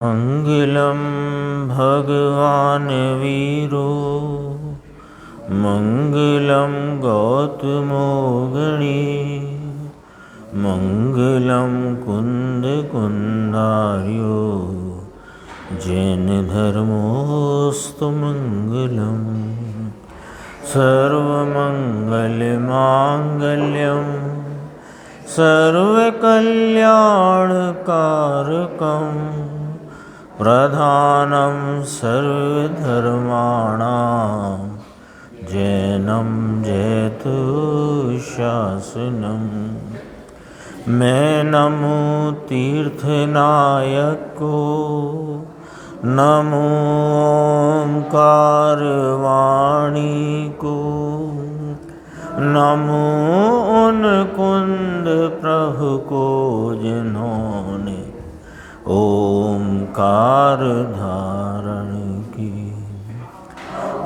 मंगलम भगवान वीरो मंगलम गौतमो गणी मंगलम कुंद कुंदार्यो जैन धर्मोस्तु मंगलम सर्वमंगलमांगल्यम सर्वकल्याणकारकम प्रधानं सर्वधर्माणां जैनं जयतु शासनम्। मैं नमो तीर्थनायक को, नमो ओंकार वाणी को, नमो उन कुंद प्रभु को जिन्होंने ओंकार धारण की।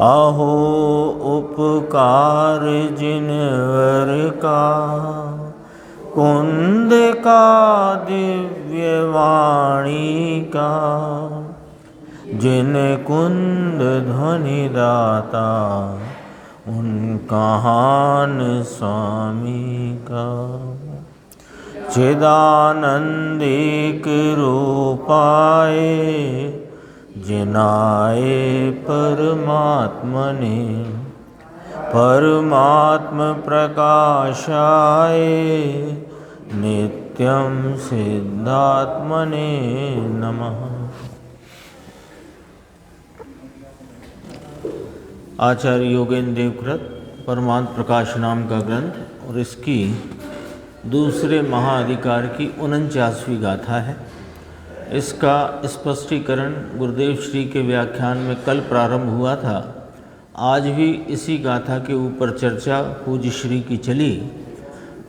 अहो उपकार जिनवर का, कुंद का दिव्य वाणी का, जिन कुंद ध्वनि दाता उन कहान स्वामी का। चिदानंदिक रूपाए जिनाए परमात्मने, परमात्म प्रकाशाय नित्यं सिद्धात्मने नमः। आचार्य योगेंद्र देवकृत परमात्म प्रकाश नाम का ग्रंथ और इसकी दूसरे महाअधिकार की 49वीं गाथा है। इसका स्पष्टीकरण गुरुदेव श्री के व्याख्यान में कल प्रारंभ हुआ था। आज भी इसी गाथा के ऊपर चर्चा पूज्य श्री की चली।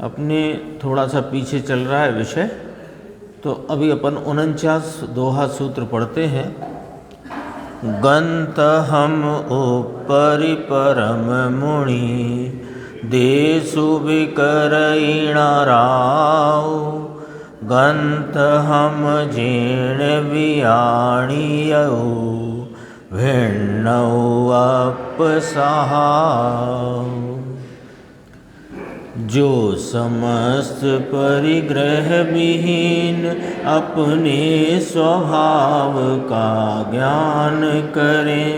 अपने थोड़ा सा पीछे चल रहा है विषय, तो अभी अपन 49 दोहा सूत्र पढ़ते हैं। गंत हम ऊपरि परम मुनि, देसु विकरैण राव। गंत हम जीर्ण वियाणियौ, भिन्नौ अपसहाव। जो समस्त परिग्रह विहीन अपने स्वभाव का ज्ञान करे,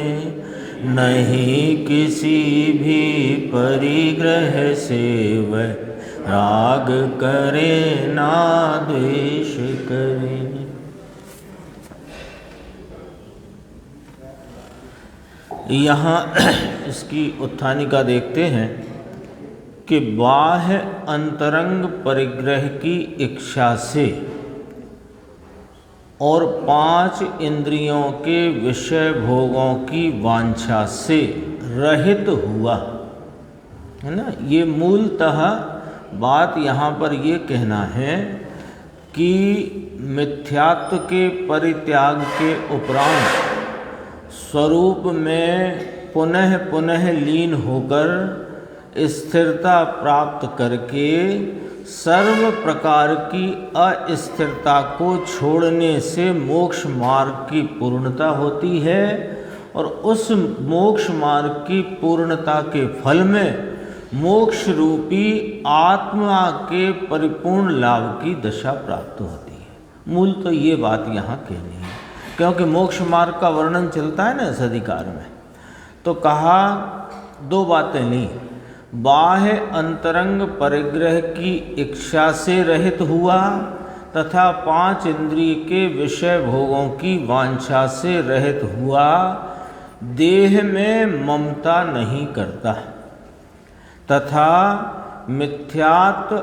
नहीं किसी भी परिग्रह से वह राग करे, ना द्वेष करे। यहाँ इसकी उत्थानिका देखते हैं कि बाह्य अंतरंग परिग्रह की इच्छा से और 5 इंद्रियों के विषय भोगों की वांछा से रहित हुआ, है ना। ये मूलतः बात यहाँ पर ये कहना है कि मिथ्यात्व के परित्याग के उपरांत स्वरूप में पुनः पुनः लीन होकर स्थिरता प्राप्त करके सर्व प्रकार की अस्थिरता को छोड़ने से मोक्ष मार्ग की पूर्णता होती है, और उस मोक्ष मार्ग की पूर्णता के फल में मोक्ष रूपी आत्मा के परिपूर्ण लाभ की दशा प्राप्त होती है। मूल तो ये बात यहाँ कहनी है, क्योंकि मोक्ष मार्ग का वर्णन चलता है ना इस अधिकार में। तो कहा 2 बातें ली। बाह्य अंतरंग परिग्रह की इच्छा से रहित हुआ तथा 5 इंद्रिय के विषय भोगों की वांछा से रहित हुआ। देह में ममता नहीं करता तथा मिथ्यात्व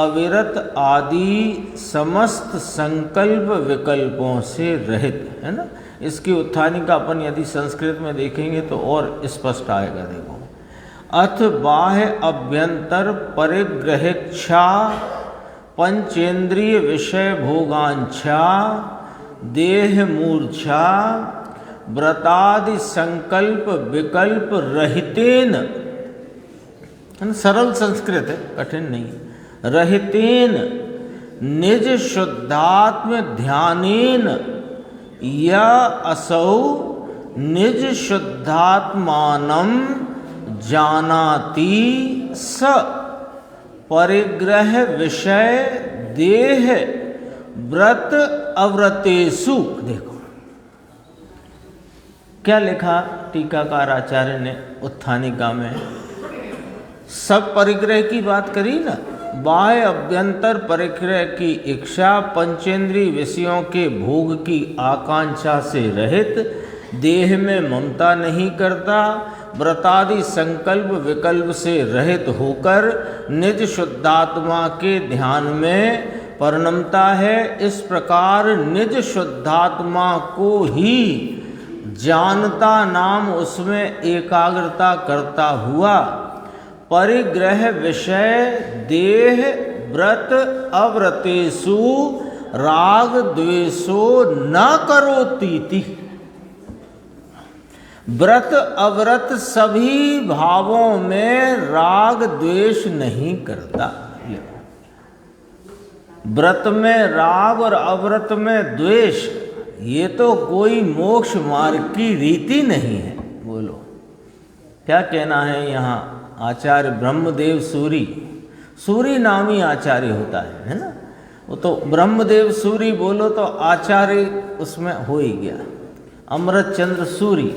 अविरत आदि समस्त संकल्प विकल्पों से रहित, है ना। इसकी उत्थानिका अपन यदि संस्कृत में देखेंगे तो और स्पष्ट आएगा। देखो, अथ बाह्य अभ्यंतर परिग्रहेच्छा, पंचेंद्रिय विषय भोगांछा, देह मूर्छा, व्रतादि संकल्प विकल्प रहितेन, सरल संस्कृत है, कठिन नहीं, रहितेन निज शुद्धात्म ध्यानेन या असौ निज शुद्धात्मानं जानाति स परिग्रह विषय देह व्रत अव्रतेषु। देखो क्या लिखा टीकाकार आचार्य ने उत्थानिका में, सब परिग्रह की बात करी ना, बाह्य अभ्यंतर परिग्रह की इच्छा, पंचेंद्रीय विषयों के भोग की आकांक्षा से रहित, देह में ममता नहीं करता, व्रतादि संकल्प विकल्प से रहित होकर निज शुद्धात्मा के ध्यान में परिणमता है। इस प्रकार निज शुद्धात्मा को ही जानता नाम उसमें एकाग्रता करता हुआ परिग्रह विषय देह व्रत अव्रतेषु राग द्वेषो न करोतीति। व्रत अव्रत सभी भावों में राग द्वेष नहीं करता। व्रत में राग और अव्रत में द्वेष, ये तो कोई मोक्ष मार्ग की रीति नहीं है। बोलो क्या कहना है यहाँ आचार्य ब्रह्मदेव सूरी, सूरी नामी आचार्य होता है ना, वो तो ब्रह्मदेव सूरी बोलो तो आचार्य उसमें हो ही गया। अमृत चंद्र सूरी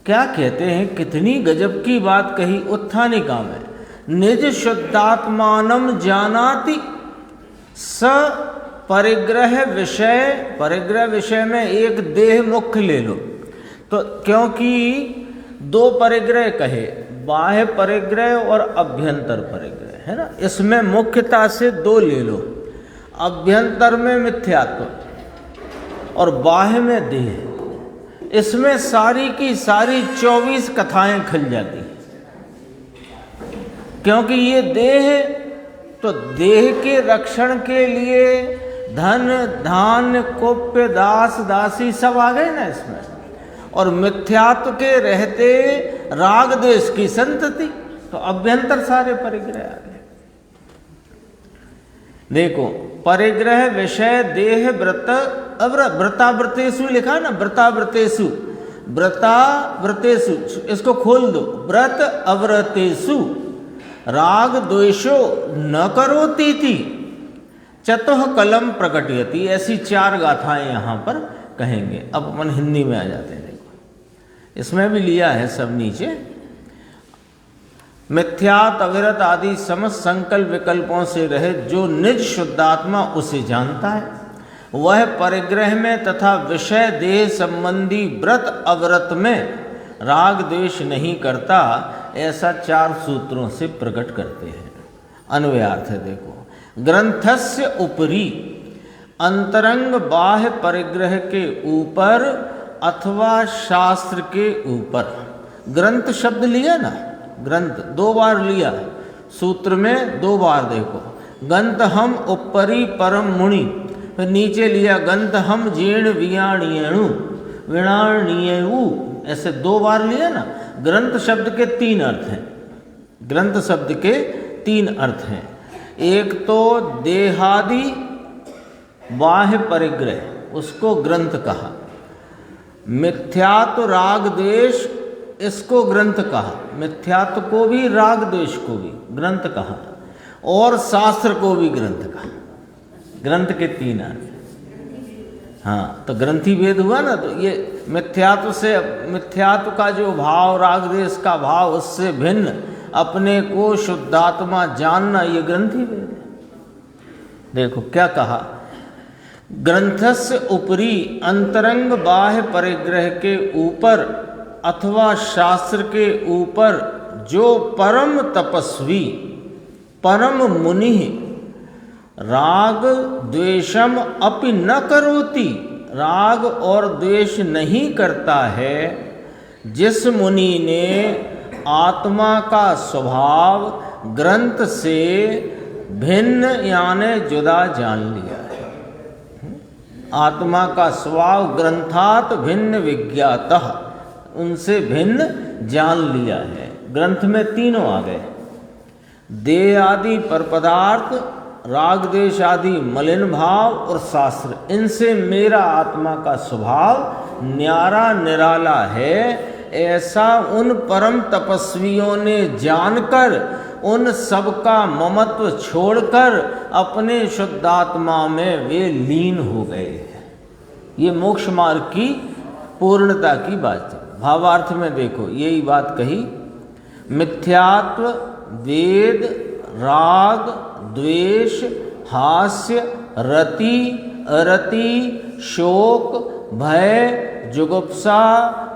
क्या कहते हैं, कितनी गजब की बात कही उत्थानिका में, निज शुद्धात्मानं जानाति स परिग्रह विषय। परिग्रह विषय में एक देह मुख्य ले लो, तो क्योंकि दो परिग्रह कहे, बाह्य परिग्रह और अभ्यंतर परिग्रह है ना, इसमें मुख्यता से दो ले लो, अभ्यंतर में मिथ्यात्व और बाह्य में देह। इसमें सारी की सारी 24 कथाएं खिल जाती, क्योंकि ये देह तो देह के रक्षण के लिए धन धान्य कुप्य दास दासी सब आ गए ना इसमें, और मिथ्यात्व के रहते राग देश की संतति, तो अभ्यंतर सारे परिग्रह आ गए। देखो परिग्रह विषय देह व्रत व्रताव्रतेषु लिखा ना, व्रताव्रतेषु, व्रताव्रतेषु इसको खोल दो, व्रत अव्रतेषु राग द्वेषो न करोतीति चतुः कलम प्रकटयति। ऐसी 4 गाथाएं यहाँ पर कहेंगे। अब अपन हिंदी में आ जाते हैं। देखो इसमें भी लिया है सब नीचे, मिथ्यात अविरत आदि समस्त संकल्प विकल्पों से रहित जो निज शुद्धात्मा उसे जानता है, वह परिग्रह में तथा विषय देह संबंधी व्रत अव्रत में राग द्वेष नहीं करता। ऐसा 4 सूत्रों से प्रकट करते हैं। अन्वयार्थ है देखो, ग्रंथस्य उपरि अंतरंग बाह्य परिग्रह के ऊपर अथवा शास्त्र के ऊपर, ग्रंथ शब्द लिया ना, ग्रंथ 2 बार लिया सूत्र में, 2 बार देखो, गंत हम उपरि परम मुनि, फिर नीचे लिया गंत हम जीर्ण वियाणीयणु विणाणीयु, ऐसे 2 बार लिया ना। ग्रंथ शब्द के 3 अर्थ हैं, ग्रंथ शब्द के 3 अर्थ हैं। एक तो देहादि बाह्य परिग्रह, उसको ग्रंथ कहा, मिथ्यात्व राग द्वेष, इसको ग्रंथ कहा, मिथ्यात्व को भी राग द्वेष को भी ग्रंथ कहा, और शास्त्र को भी ग्रंथ कहा। ग्रंथ के 3 अर्थ। हाँ, तो ग्रंथी भेद हुआ ना, तो ये मिथ्यात्व से, मिथ्यात्व का जो भाव राग द्वेष का भाव, उससे भिन्न अपने को शुद्धात्मा जानना, ये ग्रंथी भेद है। देखो क्या कहा, ग्रंथस्य उपरि अंतरंग बाह्य परिग्रह के ऊपर अथवा शास्त्र के ऊपर जो परम तपस्वी परम मुनि राग द्वेषम अपि न करोति, राग और द्वेष नहीं करता है, जिस मुनि ने आत्मा का स्वभाव ग्रंथ से भिन्न यानी जुदा जान लिया है। आत्मा का स्वभाव ग्रंथात भिन्न विज्ञातः, उनसे भिन्न जान लिया है। ग्रंथ में 3 आ गए, देह आदि पर पदार्थ राग द्वेष आदि मलिन भाव और शास्त्र, इनसे मेरा आत्मा का स्वभाव न्यारा निराला है, ऐसा उन परम तपस्वियों ने जानकर उन सब का ममत्व छोड़कर अपने शुद्धात्मा में वे लीन हो गए हैं। ये मोक्ष मार्ग की पूर्णता की बात है। भावार्थ में देखो यही बात कही, मिथ्यात्व, वेद, राग, द्वेष, हास्य, रति, अरति, शोक, भय, जुगुप्सा,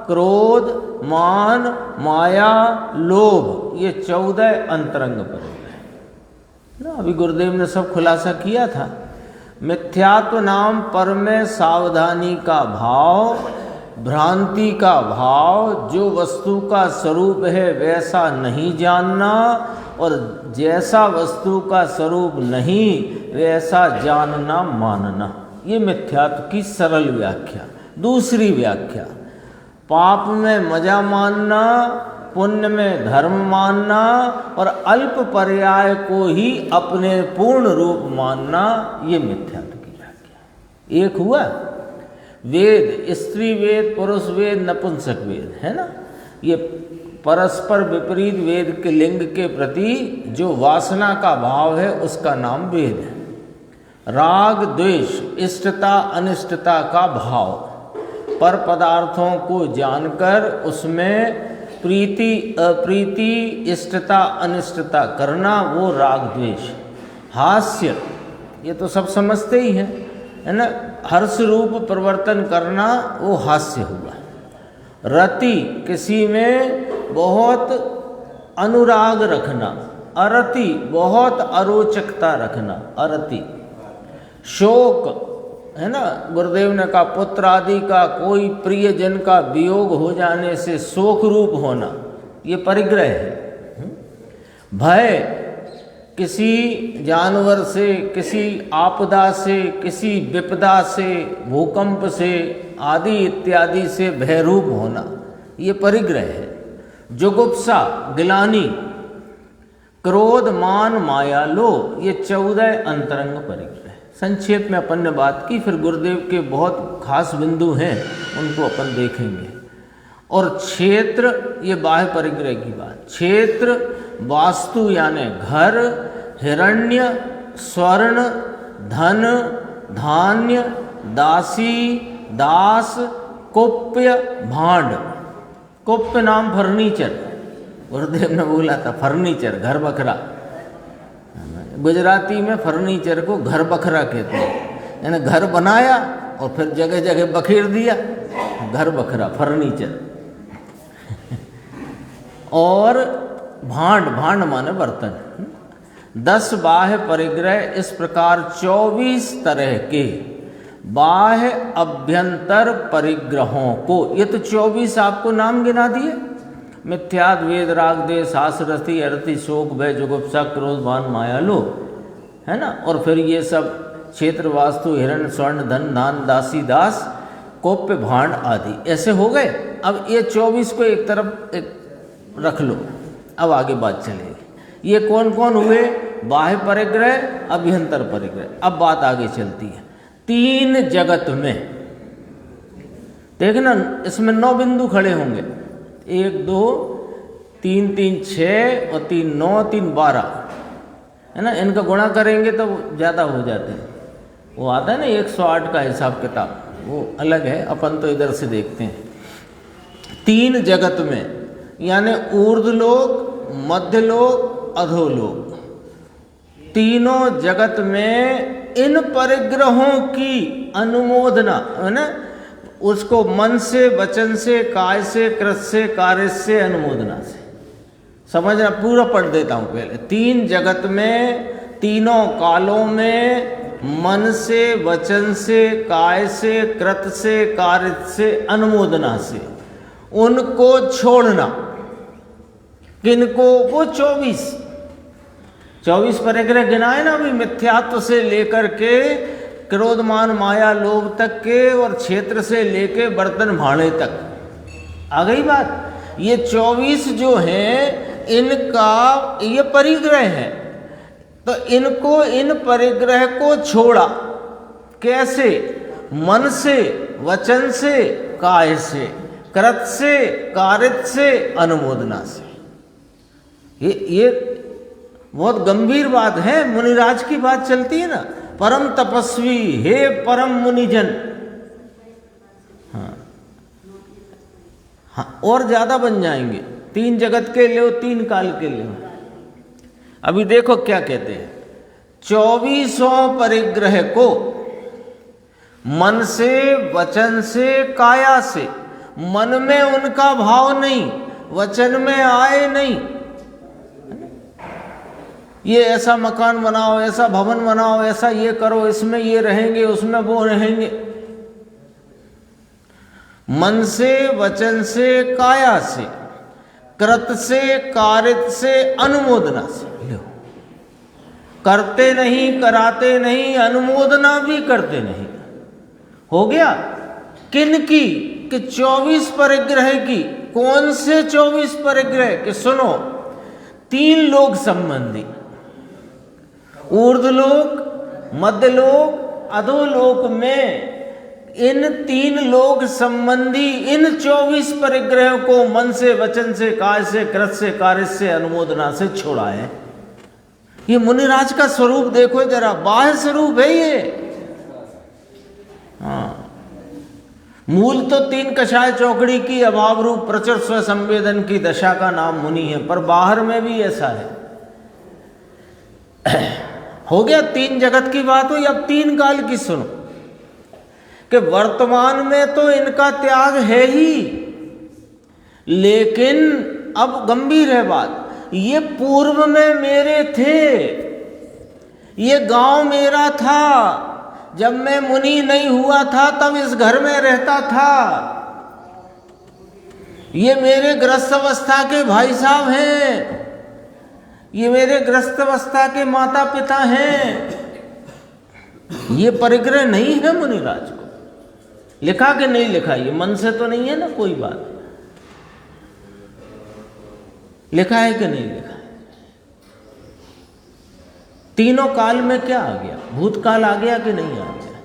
क्रोध, मान, माया, लोभ, ये 14 अंतरंग परिग्रह ना। अभी गुरुदेव ने सब खुलासा किया था। मिथ्यात्व नाम पर में सावधानी का भाव, भ्रांति का भाव, जो वस्तु का स्वरूप है वैसा नहीं जानना, और जैसा वस्तु का स्वरूप नहीं वैसा जानना मानना, ये मिथ्यात्व की सरल व्याख्या। दूसरी व्याख्या, पाप में मजा मानना, पुण्य में धर्म मानना, और अल्प पर्याय को ही अपने पूर्ण रूप मानना, ये मिथ्यात्व की व्याख्या। एक हुआ वेद, स्त्री वेद, पुरुष वेद, नपुंसक वेद, है ना। ये परस्पर विपरीत वेद के लिंग के प्रति जो वासना का भाव है उसका नाम वेद है। राग द्वेष, इष्टता अनिष्टता का भाव, पर पदार्थों को जानकर उसमें प्रीति अप्रीति, इष्टता अनिष्टता करना, वो राग द्वेष। हास्य, ये तो सब समझते ही हैं, है ना। हर्ष रूप परिवर्तन करना, वो हास्य हुआ। रति, किसी में बहुत अनुराग रखना, अरति, बहुत अरोचकता रखना, अरति। शोक, है ना, गुरुदेव ने कहा पुत्र आदि का कोई प्रियजन का वियोग हो जाने से शोक रूप होना, ये परिग्रह है। भय, किसी जानवर से, किसी आपदा से, किसी विपदा से, भूकंप से आदि इत्यादि से भयरूप होना, ये परिग्रह है। जुगुप्सा, गिलानी, क्रोध, मान, माया, लोभ, ये 14 अंतरंग परिग्रह। संक्षेप में अपन ने बात की, फिर गुरुदेव के बहुत खास बिंदु हैं उनको अपन देखेंगे। और क्षेत्र, ये बाह्य परिग्रह की बात। क्षेत्र, वास्तु यानी घर, हिरण्य, स्वर्ण, धन, धान्य, दासी, दास, कुप्य, भांड। कुप्य नाम फर्नीचर, गुरुदेव ने बोला था फर्नीचर, घर बखरा। गुजराती में फर्नीचर को घर बखरा कहते हैं, यानी घर बनाया और फिर जगह जगह बखेर दिया, घर बखरा, फर्नीचर। और भांड, भांड माने बर्तन। 10 बाह्य परिग्रह, इस प्रकार 24 तरह के बाह्य अभ्यंतर परिग्रहों को, ये तो 24 आपको नाम गिना दिए। मिथ्यात्व, वेद, राग द्वेष, हास्य, रति, अरति, शोक, भय, जुगुप्सा, क्रोध, मान, माया, लोभ, है ना। और फिर ये सब क्षेत्र, वास्तु, हिरण, स्वर्ण, धन, दान, दासी, दास, कोप्य, भांड आदि, ऐसे हो गए। अब ये 24 को एक तरफ रख लो, अब आगे बात चलेगी। ये कौन कौन हुए? बाह्य परिग्रह, अभ्यंतर परिग्रह। अब बात आगे चलती है। 3 जगत में देखना, इसमें 9 बिंदु खड़े होंगे। 1 2 3 3 6 और 3 9 3 12, है ना। इनका गुणा करेंगे तो ज़्यादा हो जाते हैं। वो आता है ना 108 का हिसाब किताब, वो अलग है, अपन तो इधर से देखते हैं। 3 जगत में यानी ऊर्ध्वलोक, मध्यलोक, अधोलोक, तीनों जगत में इन परिग्रहों की अनुमोदना, है ना, उसको मन से, वचन से, काय से, कृत से, कार्य से, अनुमोदना से समझना। पूरा पढ़ देता हूँ पहले। 3 जगत में, तीनों कालों में, मन से, वचन से, काय से, कृत से, कार्य से, अनुमोदना से उनको छोड़ना। किनको? वो 24 परिग्रह गिनाए ना अभी, मिथ्यात्व से लेकर के क्रोध, मान, माया, लोभ तक के, और क्षेत्र से लेके बर्तन भाड़े तक आ गई बात। ये 24 जो हैं इनका ये परिग्रह है। तो इनको, इन परिग्रह को छोड़ा। कैसे? मन से, वचन से, काय से, कृत से, कारित से, अनुमोदना से। ये बहुत गंभीर बात है। मुनिराज की बात चलती है ना, परम तपस्वी, हे परम मुनिजन। हाँ, और ज्यादा बन जाएंगे। 3 जगत के ले, 3 काल के ले। अभी देखो क्या कहते हैं, 24 परिग्रह को मन से, वचन से, काया से, मन में उनका भाव नहीं, वचन में आए नहीं, ये ऐसा मकान बनाओ, ऐसा भवन बनाओ, ऐसा ये करो, इसमें ये रहेंगे, उसमें वो रहेंगे। मन से, वचन से, काया से, कृत से, कारित से, अनुमोदना से। करते नहीं, कराते नहीं, अनुमोदना भी करते नहीं। हो गया। किन की? कि 24 परिग्रह की। कौन से 24 परिग्रह? कि सुनो, 3 लोक संबंधी, ऊर्ध्वलोक, मध्यलोक, अधोलोक में इन 3 लोक संबंधी इन 24 परिग्रह को मन से, वचन से, काय से, कृत से, कार्य से, अनुमोदना से छोड़ा है। ये मुनिराज का स्वरूप देखो जरा, बाह्य स्वरूप है ये। हाँ, मूल तो 3 कषाय चौकड़ी की अभाव रूप प्रचुर स्व संवेदन की दशा का नाम मुनि है, पर बाहर में भी ऐसा है। हो गया। 3 जगत की बात हुई, अब 3 काल की सुनो। कि वर्तमान में तो इनका त्याग है ही, लेकिन अब गंभीर है बात, ये पूर्व में मेरे थे, ये गांव मेरा था, जब मैं मुनि नहीं हुआ था तब इस घर में रहता था, ये मेरे ग्रस्त अवस्था के भाई साहब हैं, ये मेरे ग्रस्त अवस्था के माता पिता हैं। ये परिग्रह नहीं है मुनिराज को। लिखा कि नहीं लिखा? ये मन से तो नहीं है ना कोई बात, लिखा है कि नहीं लिखा है? तीनों काल में क्या आ गया? भूतकाल आ गया कि नहीं आ गया?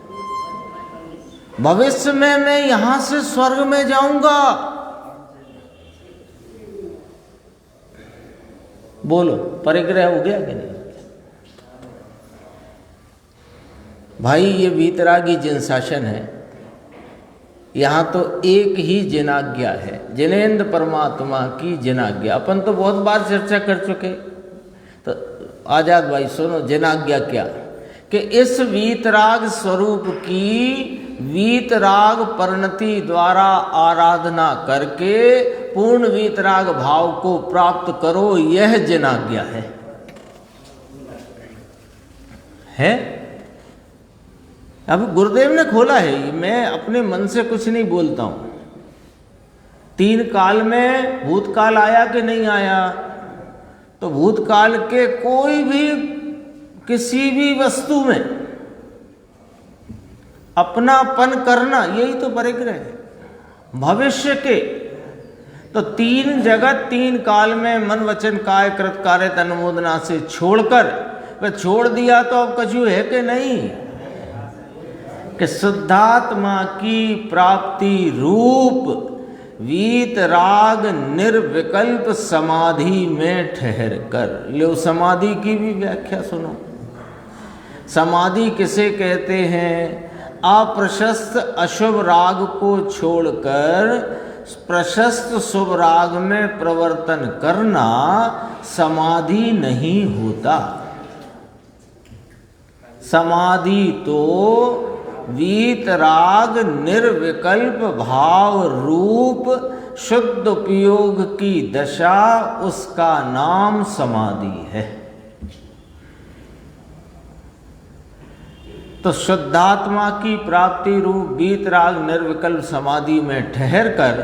भविष्य में मैं यहां से स्वर्ग में जाऊंगा, बोलो परिग्रह हो गया कि नहीं? भाई ये वीतरागी जिन शासन है, यहाँ तो एक ही जिनाज्ञा है, जिनेन्द्र परमात्मा की जिनाज्ञा। अपन तो बहुत बार चर्चा कर चुके। तो आजाद भाई सुनो, जिनाज्ञा क्या? कि इस वीतराग स्वरूप की वीतराग परिणति द्वारा आराधना करके पूर्ण वीतराग भाव को प्राप्त करो, यह जिनाज्ञा है? अब गुरुदेव ने खोला है, मैं अपने मन से कुछ नहीं बोलता हूं। 3 काल में भूतकाल आया कि नहीं आया? तो भूतकाल के कोई भी किसी भी वस्तु में अपनापन करना, यही तो परिग्रह है। भविष्य के तो 3 जगत 3 काल में मन, वचन, काय, कृत, कारित, अनुमोदना से छोड़कर, वह छोड़ दिया तो अब कछु है कि नहीं? कि शुद्धात्मा की प्राप्ति रूप वीतराग निर्विकल्प समाधि में ठहर कर। लो समाधि की भी व्याख्या सुनो। समाधि किसे कहते हैं? अप्रशस्त अशुभ राग को छोड़कर प्रशस्त शुभ राग में प्रवर्तन करना समाधि नहीं होता। समाधि तो वीतराग निर्विकल्प भाव रूप शुद्ध उपयोग की दशा, उसका नाम समाधि है। तो शुद्धात्मा की प्राप्ति रूप वीतराग निर्विकल्प समाधि में ठहर कर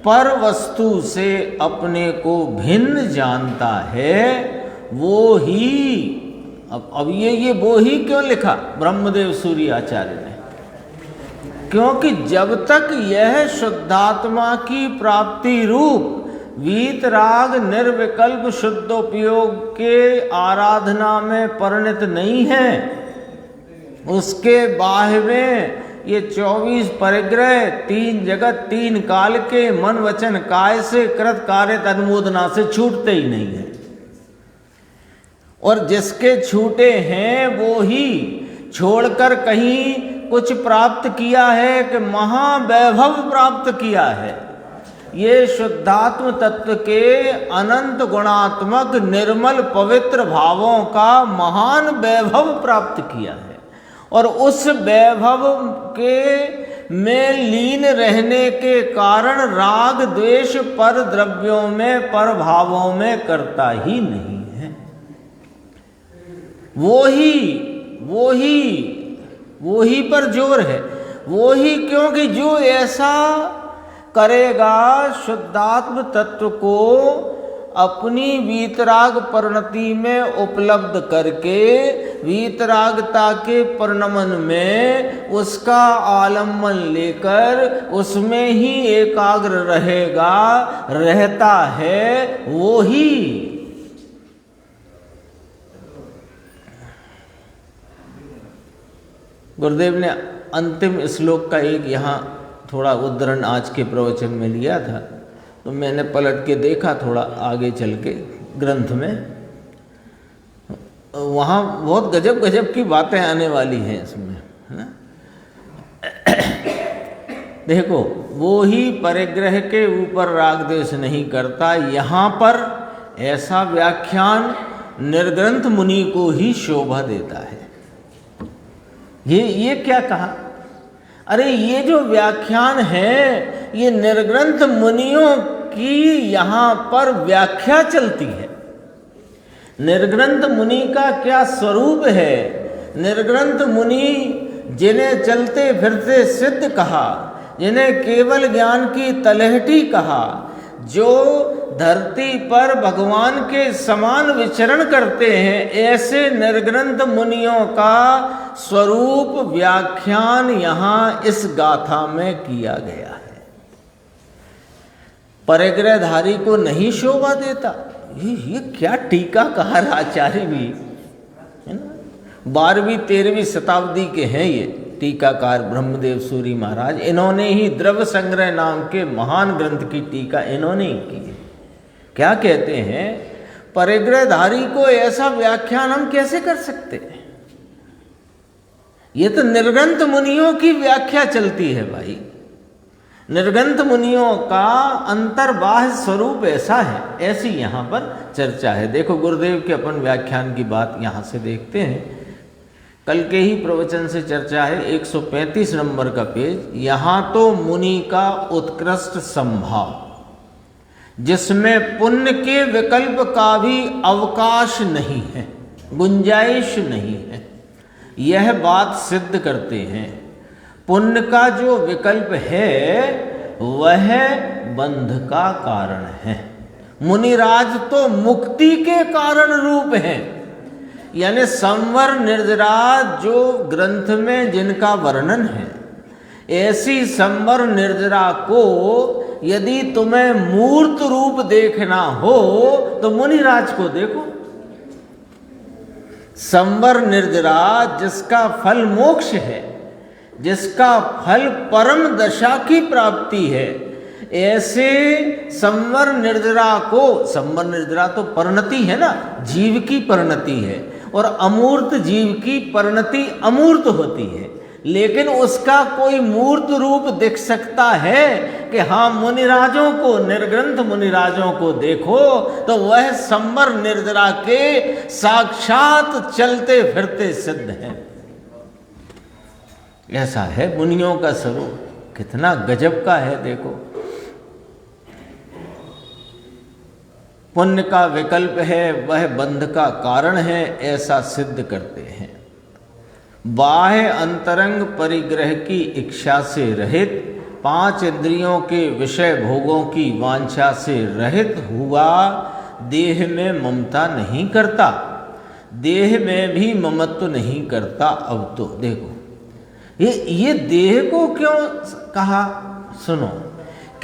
पर वस्तु से अपने को भिन्न जानता है, वो ही। अब ये वो ही क्यों लिखा ब्रह्मदेव सूर्य आचार्य ने? क्योंकि जब तक यह शुद्धात्मा की प्राप्ति रूप वीतराग निर्विकल्प शुद्धोपयोग के आराधना में परिणत नहीं है। उसके बाह्य में ये 24 परिग्रह 3 जगत 3 काल के मन वचन काय से कृत कार्य अनुमोदना से छूटते ही नहीं है। और जिसके छूटे हैं वो ही छोड़कर कहीं कुछ प्राप्त किया है कि महावैभव प्राप्त किया है। ये शुद्धात्म तत्व के अनंत गुणात्मक निर्मल पवित्र भावों का महान वैभव प्राप्त किया है। और उस वैभव के में लीन रहने के कारण राग द्वेष पर द्रव्यों में पर भावों में करता ही नहीं है। वो ही पर जोर है। वो ही, क्योंकि जो ऐसा करेगा शुद्धात्म तत्व को अपनी वीतराग परिणति में उपलब्ध करके वीतरागता के परिणमन में उसका आलम्बन लेकर उसमें ही एकाग्र रहता है। वो ही गुरुदेव ने अंतिम श्लोक का एक यहाँ थोड़ा उद्धरण आज के प्रवचन में लिया था, तो मैंने पलट के देखा थोड़ा आगे चल के ग्रंथ में, वहाँ बहुत गजब गजब की बातें आने वाली हैं इसमें, है ना। देखो, वो ही परिग्रह के ऊपर राग द्वेष नहीं करता। यहाँ पर ऐसा व्याख्यान निर्ग्रंथ मुनि को ही शोभा देता है। ये क्या कहा? अरे ये जो व्याख्यान है ये निर्ग्रंथ मुनियों की यहाँ पर व्याख्या चलती है। निर्ग्रंथ मुनि का क्या स्वरूप है? निर्ग्रंथ मुनि जिन्हें चलते फिरते सिद्ध कहा, जिन्हें केवल ज्ञान की तलहटी कहा, जो धरती पर भगवान के समान विचरण करते हैं, ऐसे निर्ग्रंथ मुनियों का स्वरूप व्याख्यान यहाँ इस गाथा में किया गया है। परिग्रहधारी को नहीं शोभा देता? ये क्या टीकाकार आचार्य भी है ना, 12वीं 13वीं शताब्दी के हैं ये टीकाकार ब्रह्मदेव सूरी महाराज। इन्होंने ही द्रव्य संग्रह नाम के महान ग्रंथ की टीका इन्होंने ही की है। क्या कहते हैं? परिग्रहधारी को ऐसा व्याख्यान हम कैसे कर सकते हैं? ये तो निर्ग्रंथ मुनियों की व्याख्या चलती है भाई। निर्ग्रंथ मुनियों का अंतर्बाह्य स्वरूप ऐसा है, ऐसी यहाँ पर चर्चा है। देखो, गुरुदेव के अपन व्याख्यान की बात यहाँ से देखते हैं। कल के ही प्रवचन से चर्चा है, 135 नंबर का पेज। यहाँ तो मुनि का उत्कृष्ट संभाव, जिसमें पुण्य के विकल्प का भी अवकाश नहीं है, गुंजाइश नहीं है, यह बात सिद्ध करते हैं। पुण्य का जो विकल्प है वह बंध का कारण है। मुनिराज तो मुक्ति के कारण रूप हैं। यानी संवर निर्जरा जो ग्रंथ में जिनका वर्णन है, ऐसी संवर निर्जरा को यदि तुम्हें मूर्त रूप देखना हो तो मुनिराज को देखो। संवर निर्जरा जिसका फल मोक्ष है, जिसका फल परम दशा की प्राप्ति है, ऐसे संवर निर्जरा को, संवर निर्जरा तो परिणति है ना, जीव की परिणति है, और अमूर्त जीव की परिणति अमूर्त होती है। लेकिन उसका कोई मूर्त रूप दिख सकता है कि हाँ, मुनिराजों को, निर्ग्रंथ मुनिराजों को देखो तो वह संवर निर्जरा के साक्षात चलते फिरते सिद्ध है। ऐसा है मुनियों का स्वरूप, कितना गजब का है। देखो, पुण्य का विकल्प है, वह बंध का कारण है, ऐसा सिद्ध करते हैं। बाह्य अंतरंग परिग्रह की इच्छा से रहित, 5 इंद्रियों के विषय भोगों की वांछा से रहित हुआ देह में ममता नहीं करता, देह में भी ममत्व नहीं करता। अब तो देखो, ये देह को क्यों कहा? सुनो,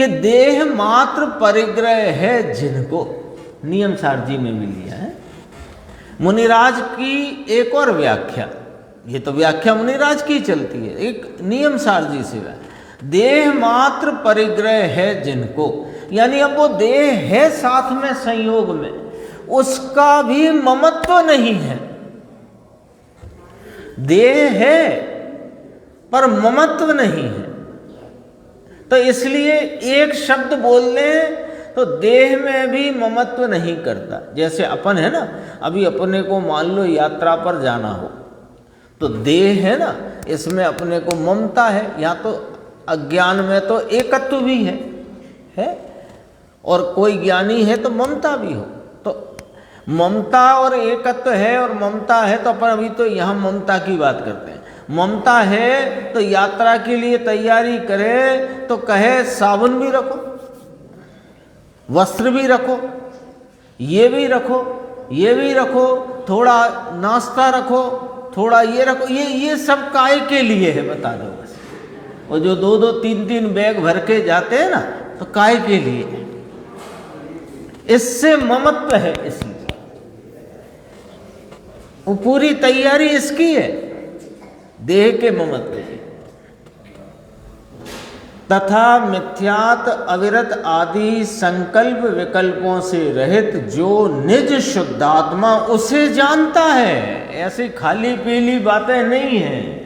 कि देह मात्र परिग्रह है जिनको, नियम सार जी में भी लिया है। मुनिराज की एक और व्याख्या, ये तो व्याख्या मुनिराज की चलती है, एक नियम सार जी से देह मात्र परिग्रह है जिनको, यानी अब वो देह है साथ में संयोग में, उसका भी ममत्व नहीं है। देह है पर ममत्व नहीं है, तो इसलिए एक शब्द बोलने तो देह में भी ममत्व नहीं करता। जैसे अपन है ना, अभी अपने को मान लो यात्रा पर जाना हो तो देह है ना, इसमें अपने को ममता है, या तो अज्ञान में तो एकत्व भी है और कोई ज्ञानी है तो ममता भी हो, तो ममता और एकत्व है और ममता है तो अपन अभी तो यहाँ ममता की बात करते हैं। ममता है तो यात्रा के लिए तैयारी करे तो कहे साबुन भी रखो, वस्त्र भी रखो, ये भी रखो, ये भी रखो, थोड़ा नाश्ता रखो, थोड़ा ये रखो, ये सब काय के लिए है बता दो बस। और जो 2-2, 3-3 बैग भर के जाते हैं ना तो काय के लिए है, इससे ममत्व है, इसलिए वो पूरी तैयारी इसकी है, देह के ममत्व की। तथा मिथ्यात अविरत आदि संकल्प विकल्पों से रहित जो निज शुद्धात्मा उसे जानता है, ऐसी खाली पीली बातें नहीं हैं।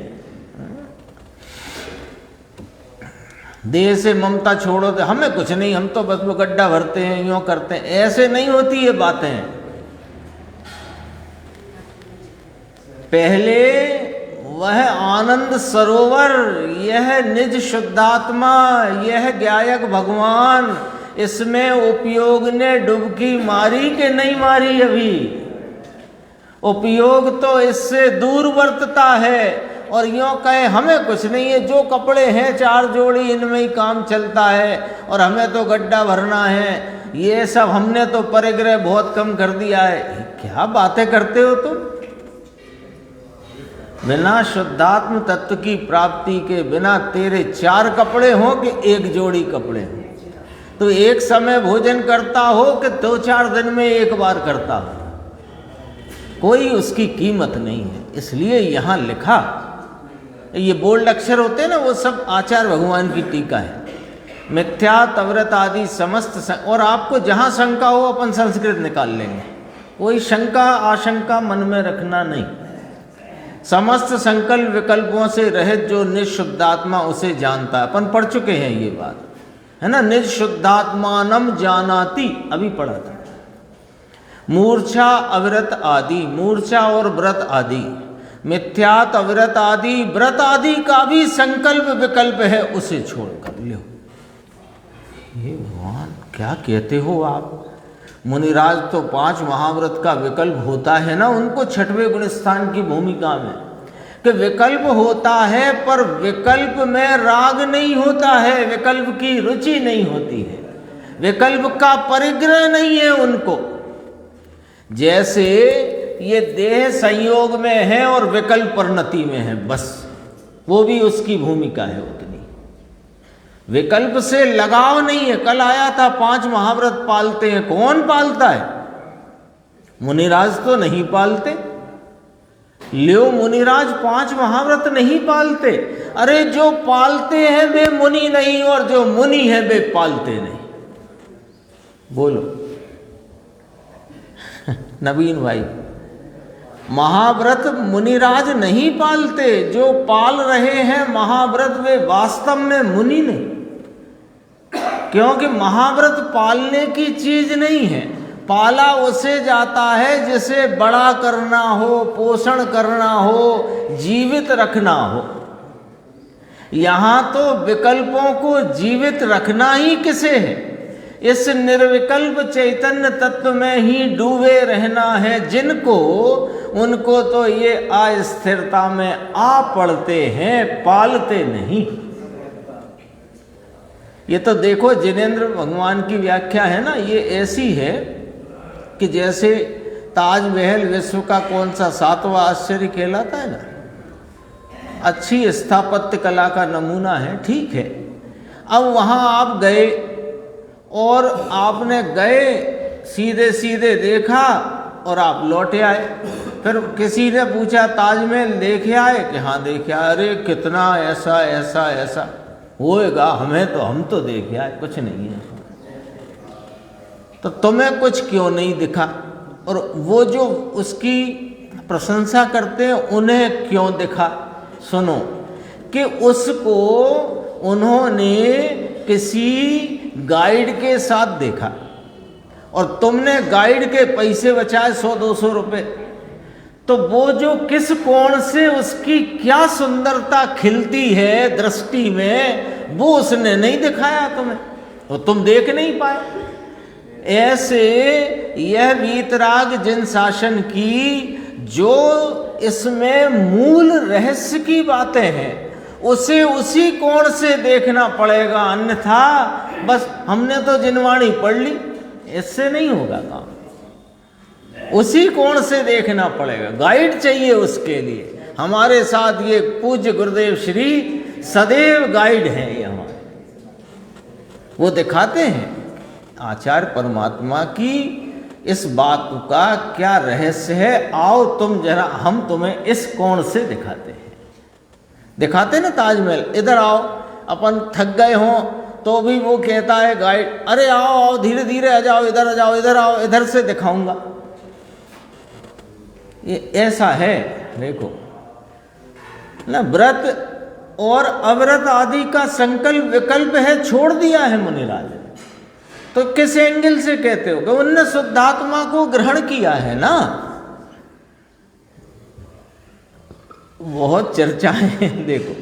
देह से ममता छोड़ो तो हमें कुछ नहीं, हम तो बस वो गड्ढा भरते हैं, यूं करते हैं, ऐसे नहीं होती ये बातें। पहले वह आनंद सरोवर, यह निज शुद्धात्मा, यह ज्ञायक भगवान, इसमें उपयोग ने डुबकी मारी कि नहीं मारी? अभी उपयोग तो इससे दूर वर्तता है और यूँ कहे हमें कुछ नहीं है, जो कपड़े हैं 4 जोड़ी इनमें ही काम चलता है और हमें तो गड्ढा भरना है, ये सब हमने तो परिग्रह बहुत कम कर दिया है। क्या बातें करते हो तुम? बिना शुद्धात्म तत्व की प्राप्ति के बिना तेरे 4 कपड़े हो कि 1 जोड़ी कपड़े हो, तो एक समय भोजन करता हो कि 2-4 दिन में एक बार करता हो, कोई उसकी कीमत नहीं है। इसलिए यहाँ लिखा, ये बोल्ड अक्षर होते हैं ना, वो सब आचार्य भगवान की टीका है। मिथ्या तव्रत आदि समस्त और आपको जहाँ शंका हो अपन संस्कृत निकाल लेंगे, कोई शंका आशंका मन में रखना नहीं। समस्त संकल्प विकल्पों से रहित जो निज शुद्धात्मा उसे जानता है, अपन पढ़ चुके हैं ये बात, है ना। निज शुद्धात्मानम जानाति, अभी पढ़ा था। मूर्छा अविरत आदि, मूर्छा और व्रत आदि, मिथ्यात अविरत आदि, व्रत आदि का भी संकल्प विकल्प है, उसे छोड़कर लो। ये भगवान क्या कहते हो आप? मुनिराज तो 5 महाव्रत का विकल्प होता है ना, उनको 6वें गुणस्थान की भूमिका में कि विकल्प होता है पर विकल्प में राग नहीं होता है, विकल्प की रुचि नहीं होती है, विकल्प का परिग्रह नहीं है उनको। जैसे ये देह संयोग में है और विकल्प परिणति में है, बस वो भी उसकी भूमिका है उतनी। विकल्प से लगाव नहीं है। कल आया था 5 महाव्रत पालते हैं, कौन पालता है? मुनिराज तो नहीं पालते। लियो मुनिराज 5 महाव्रत नहीं पालते। अरे जो पालते हैं वे मुनि नहीं और जो मुनि है वे पालते नहीं। बोलो नवीन भाई, महाव्रत मुनिराज नहीं पालते, जो पाल रहे हैं महाव्रत वे वास्तव में मुनि नहीं, क्योंकि महाव्रत पालने की चीज नहीं है। पाला उसे जाता है जिसे बड़ा करना हो, पोषण करना हो, जीवित रखना हो। यहां तो विकल्पों को जीवित रखना ही किसे है? इस निर्विकल्प चैतन्य तत्व में ही डूबे रहना है जिनको, उनको तो ये अस्थिरता में आ पड़ते हैं, पालते नहीं। ये तो देखो जिनेंद्र भगवान की व्याख्या है ना, ये ऐसी है कि जैसे ताजमहल विश्व का कौन सा 7वां आश्चर्य कहलाता है ना, अच्छी स्थापत्य कला का नमूना है, ठीक है। अब वहाँ आप गए और आपने गए सीधे सीधे देखा और आप लौटे आए। फिर किसी ने पूछा ताजमहल देखे आए कि हाँ देखे आए। अरे कितना ऐसा ऐसा ऐसा होएगा, हम तो देखे आए, कुछ नहीं है। तो तुम्हें कुछ क्यों नहीं दिखा? और वो जो उसकी प्रशंसा करते हैं उन्हें क्यों दिखा? सुनो कि उसको उन्होंने किसी गाइड के साथ देखा और तुमने गाइड के पैसे बचाए 100-200 रुपए। तो वो जो किस कोण से उसकी क्या सुंदरता खिलती है दृष्टि में, वो उसने नहीं दिखाया तुम्हें, तो तुम देख नहीं पाए। ऐसे यह वीतराग जिन शासन की जो इसमें मूल रहस्य की बातें हैं उसे उसी कोण से देखना पड़ेगा, अन्यथा बस हमने तो जिनवाणी पढ़ ली, इससे नहीं होगा काम। उसी कोण से देखना पड़ेगा, गाइड चाहिए उसके लिए। हमारे साथ ये पूज्य गुरुदेव श्री सदैव गाइड हैं, ये हमारे, वो दिखाते हैं आचार्य परमात्मा की इस बात का क्या रहस्य है। आओ तुम जरा, हम तुम्हें इस कोण से दिखाते हैं। दिखाते ना ताजमहल, इधर आओ, अपन थक गए हों तो भी वो कहता है गाइड, अरे आओ आओ धीरे धीरे आ जाओ, इधर आ जाओ, इधर आओ, इधर से दिखाऊंगा। ये ऐसा है, देखो ना, व्रत और अव्रत आदि का संकल्प विकल्प है, छोड़ दिया है मुनिराज ने। तो किस एंगल से कहते हो कि उनने शुद्धात्मा को ग्रहण किया है ना। बहुत चर्चा है, देखो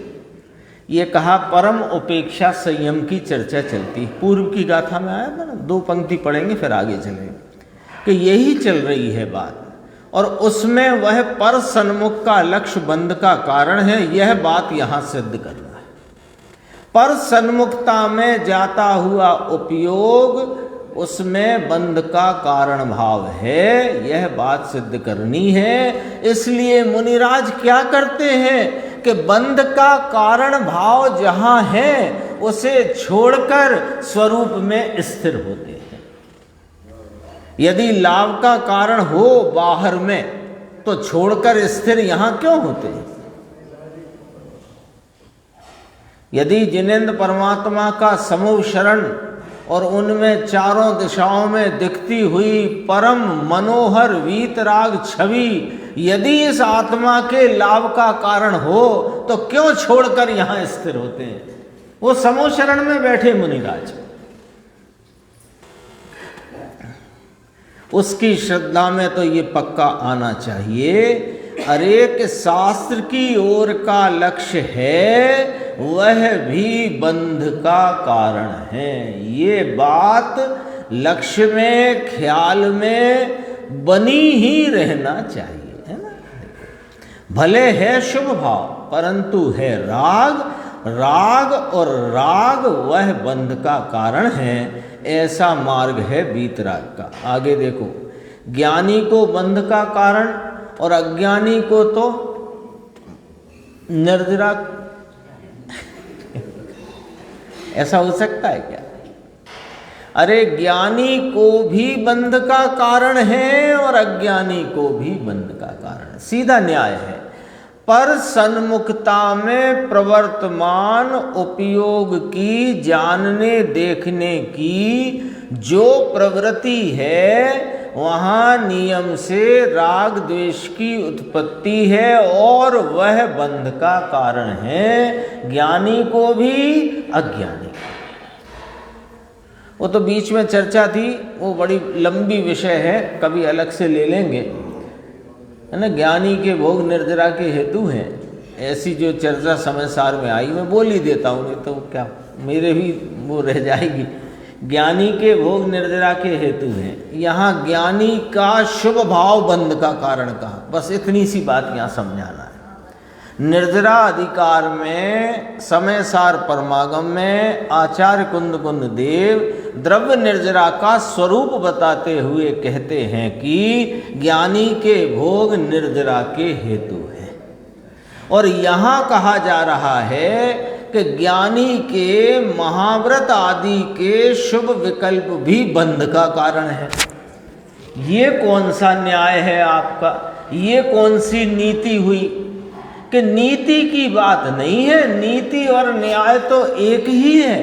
ये कहा परम उपेक्षा संयम की चर्चा चलती, पूर्व की गाथा में आया था ना, 2 पंक्ति पढ़ेंगे फिर आगे चलेंगे, कि यही चल रही है बात। और उसमें वह पर सन्मुख का लक्ष्य बंध का कारण है, यह बात यहां सिद्ध करना है। पर सन्मुखता में जाता हुआ उपयोग उसमें बंध का कारण भाव है, यह बात सिद्ध करनी है। इसलिए मुनिराज क्या करते हैं कि बंध का कारण भाव जहां है उसे छोड़कर स्वरूप में स्थिर होते हैं। यदि लाभ का कारण हो बाहर में तो छोड़कर स्थिर यहां क्यों होते हैं? यदि जिनेंद्र परमात्मा का समूह शरण और उनमें चारों दिशाओं में दिखती हुई परम मनोहर वीतराग छवि यदि इस आत्मा के लाभ का कारण हो तो क्यों छोड़कर यहां स्थिर होते हैं? वो समूह शरण में बैठे मुनिराज, उसकी श्रद्धा में तो ये पक्का आना चाहिए। अरेक शास्त्र की ओर का लक्ष्य है, वह भी बंध का कारण है। ये बात लक्ष्य में, ख्याल में बनी ही रहना चाहिए, है ना। भले है शुभ भाव परंतु है राग, राग और राग वह बंध का कारण है। ऐसा मार्ग है वीतराग का। आगे देखो, ज्ञानी को बंध का कारण और अज्ञानी को तो निर्जरा। ऐसा हो सकता है क्या? अरे ज्ञानी को भी बंध का कारण है और अज्ञानी को भी बंध का कारण, सीधा न्याय है। पर सन्मुखता में प्रवर्तमान उपयोग की, जानने देखने की जो प्रवृत्ति है वहाँ नियम से राग द्वेष की उत्पत्ति है और वह बंध का कारण है, ज्ञानी को भी अज्ञानी को। वो तो बीच में चर्चा थी, वो बड़ी लंबी विषय है, कभी अलग से ले लेंगे, है ना। ज्ञानी के भोग निर्जरा के हेतु हैं, ऐसी जो चर्चा समय सार में आई मैं बोल ही देता हूँ, नहीं तो क्या मेरे भी वो रह जाएगी। ज्ञानी के भोग निर्जरा के हेतु हैं। यहाँ ज्ञानी का शुभ भाव बंध का कारण कहा, बस इतनी सी बात यहाँ समझाना है। निर्जरा अधिकार में समय सार परमागम में आचार्य कुंद देव द्रव्य निर्जरा का स्वरूप बताते हुए कहते हैं कि ज्ञानी के भोग निर्जरा के हेतु है। और यहाँ कहा जा रहा है कि ज्ञानी के महाव्रत आदि के शुभ विकल्प भी बंध का कारण है। ये कौन सा न्याय है आपका? ये कौन सी नीति हुई कि नीति की बात नहीं है? नीति और न्याय तो एक ही है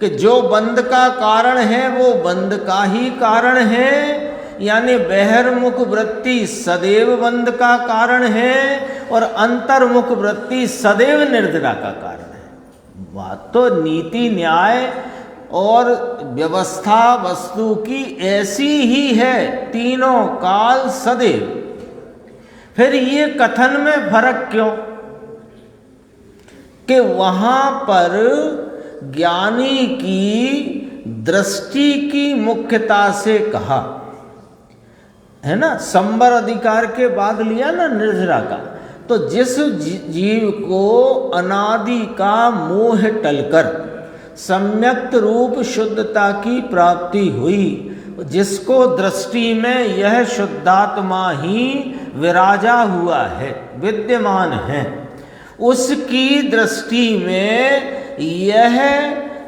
कि जो बंध का कारण है वो बंध का ही कारण है, यानी बहिर्मुख वृत्ति सदैव बंध का कारण है और अंतर्मुख वृत्ति सदैव निर्जरा का कारण है। बात तो नीति न्याय और व्यवस्था वस्तु की ऐसी ही है, तीनों काल सदैव। फिर ये कथन में फर्क क्यों कि वहां पर ज्ञानी की दृष्टि की मुख्यता से कहा है ना, संवर अधिकार के बाद लिया ना निर्जरा का। तो जिस जीव को अनादि का मोह टलकर सम्यक्त रूप शुद्धता की प्राप्ति हुई, जिसको दृष्टि में यह शुद्धात्मा ही विराजा हुआ है, विद्यमान है, उसकी दृष्टि में यह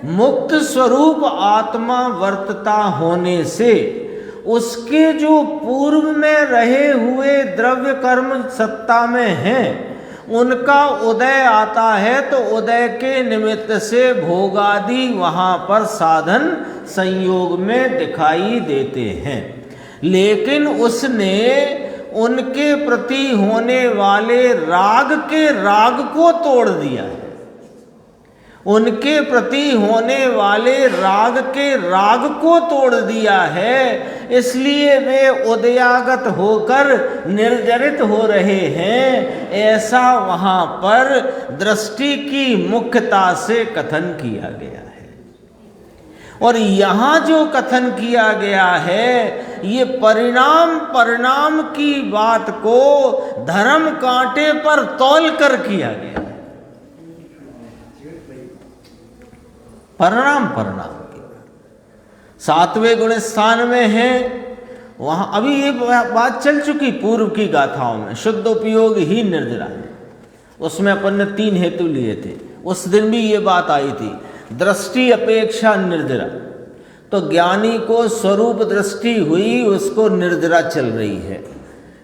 मुक्त स्वरूप आत्मा वर्तता होने से उसके जो पूर्व में रहे हुए द्रव्य कर्म सत्ता में हैं उनका उदय आता है, तो उदय के निमित्त से भोगादि वहाँ पर साधन संयोग में दिखाई देते हैं। लेकिन उसने उनके प्रति होने वाले राग के राग को तोड़ दिया है, उनके प्रति होने वाले राग के राग को तोड़ दिया है, इसलिए वे उदयागत होकर निर्जरित हो रहे हैं। ऐसा वहाँ पर दृष्टि की मुख्यता से कथन किया गया है। और यहाँ जो कथन किया गया है ये परिणाम की बात को धर्म कांटे पर तौल कर किया गया है। परिणाम की सातवें गुण स्थान में है, वहां अभी ये बात चल चुकी पूर्व की गाथाओं में, शुद्ध उपयोग ही निर्जरा है। उसमें अपन ने 3 हेतु लिए थे, उस दिन भी ये बात आई थी, दृष्टि अपेक्षा निर्जरा। तो ज्ञानी को स्वरूप दृष्टि हुई, उसको निर्जरा चल रही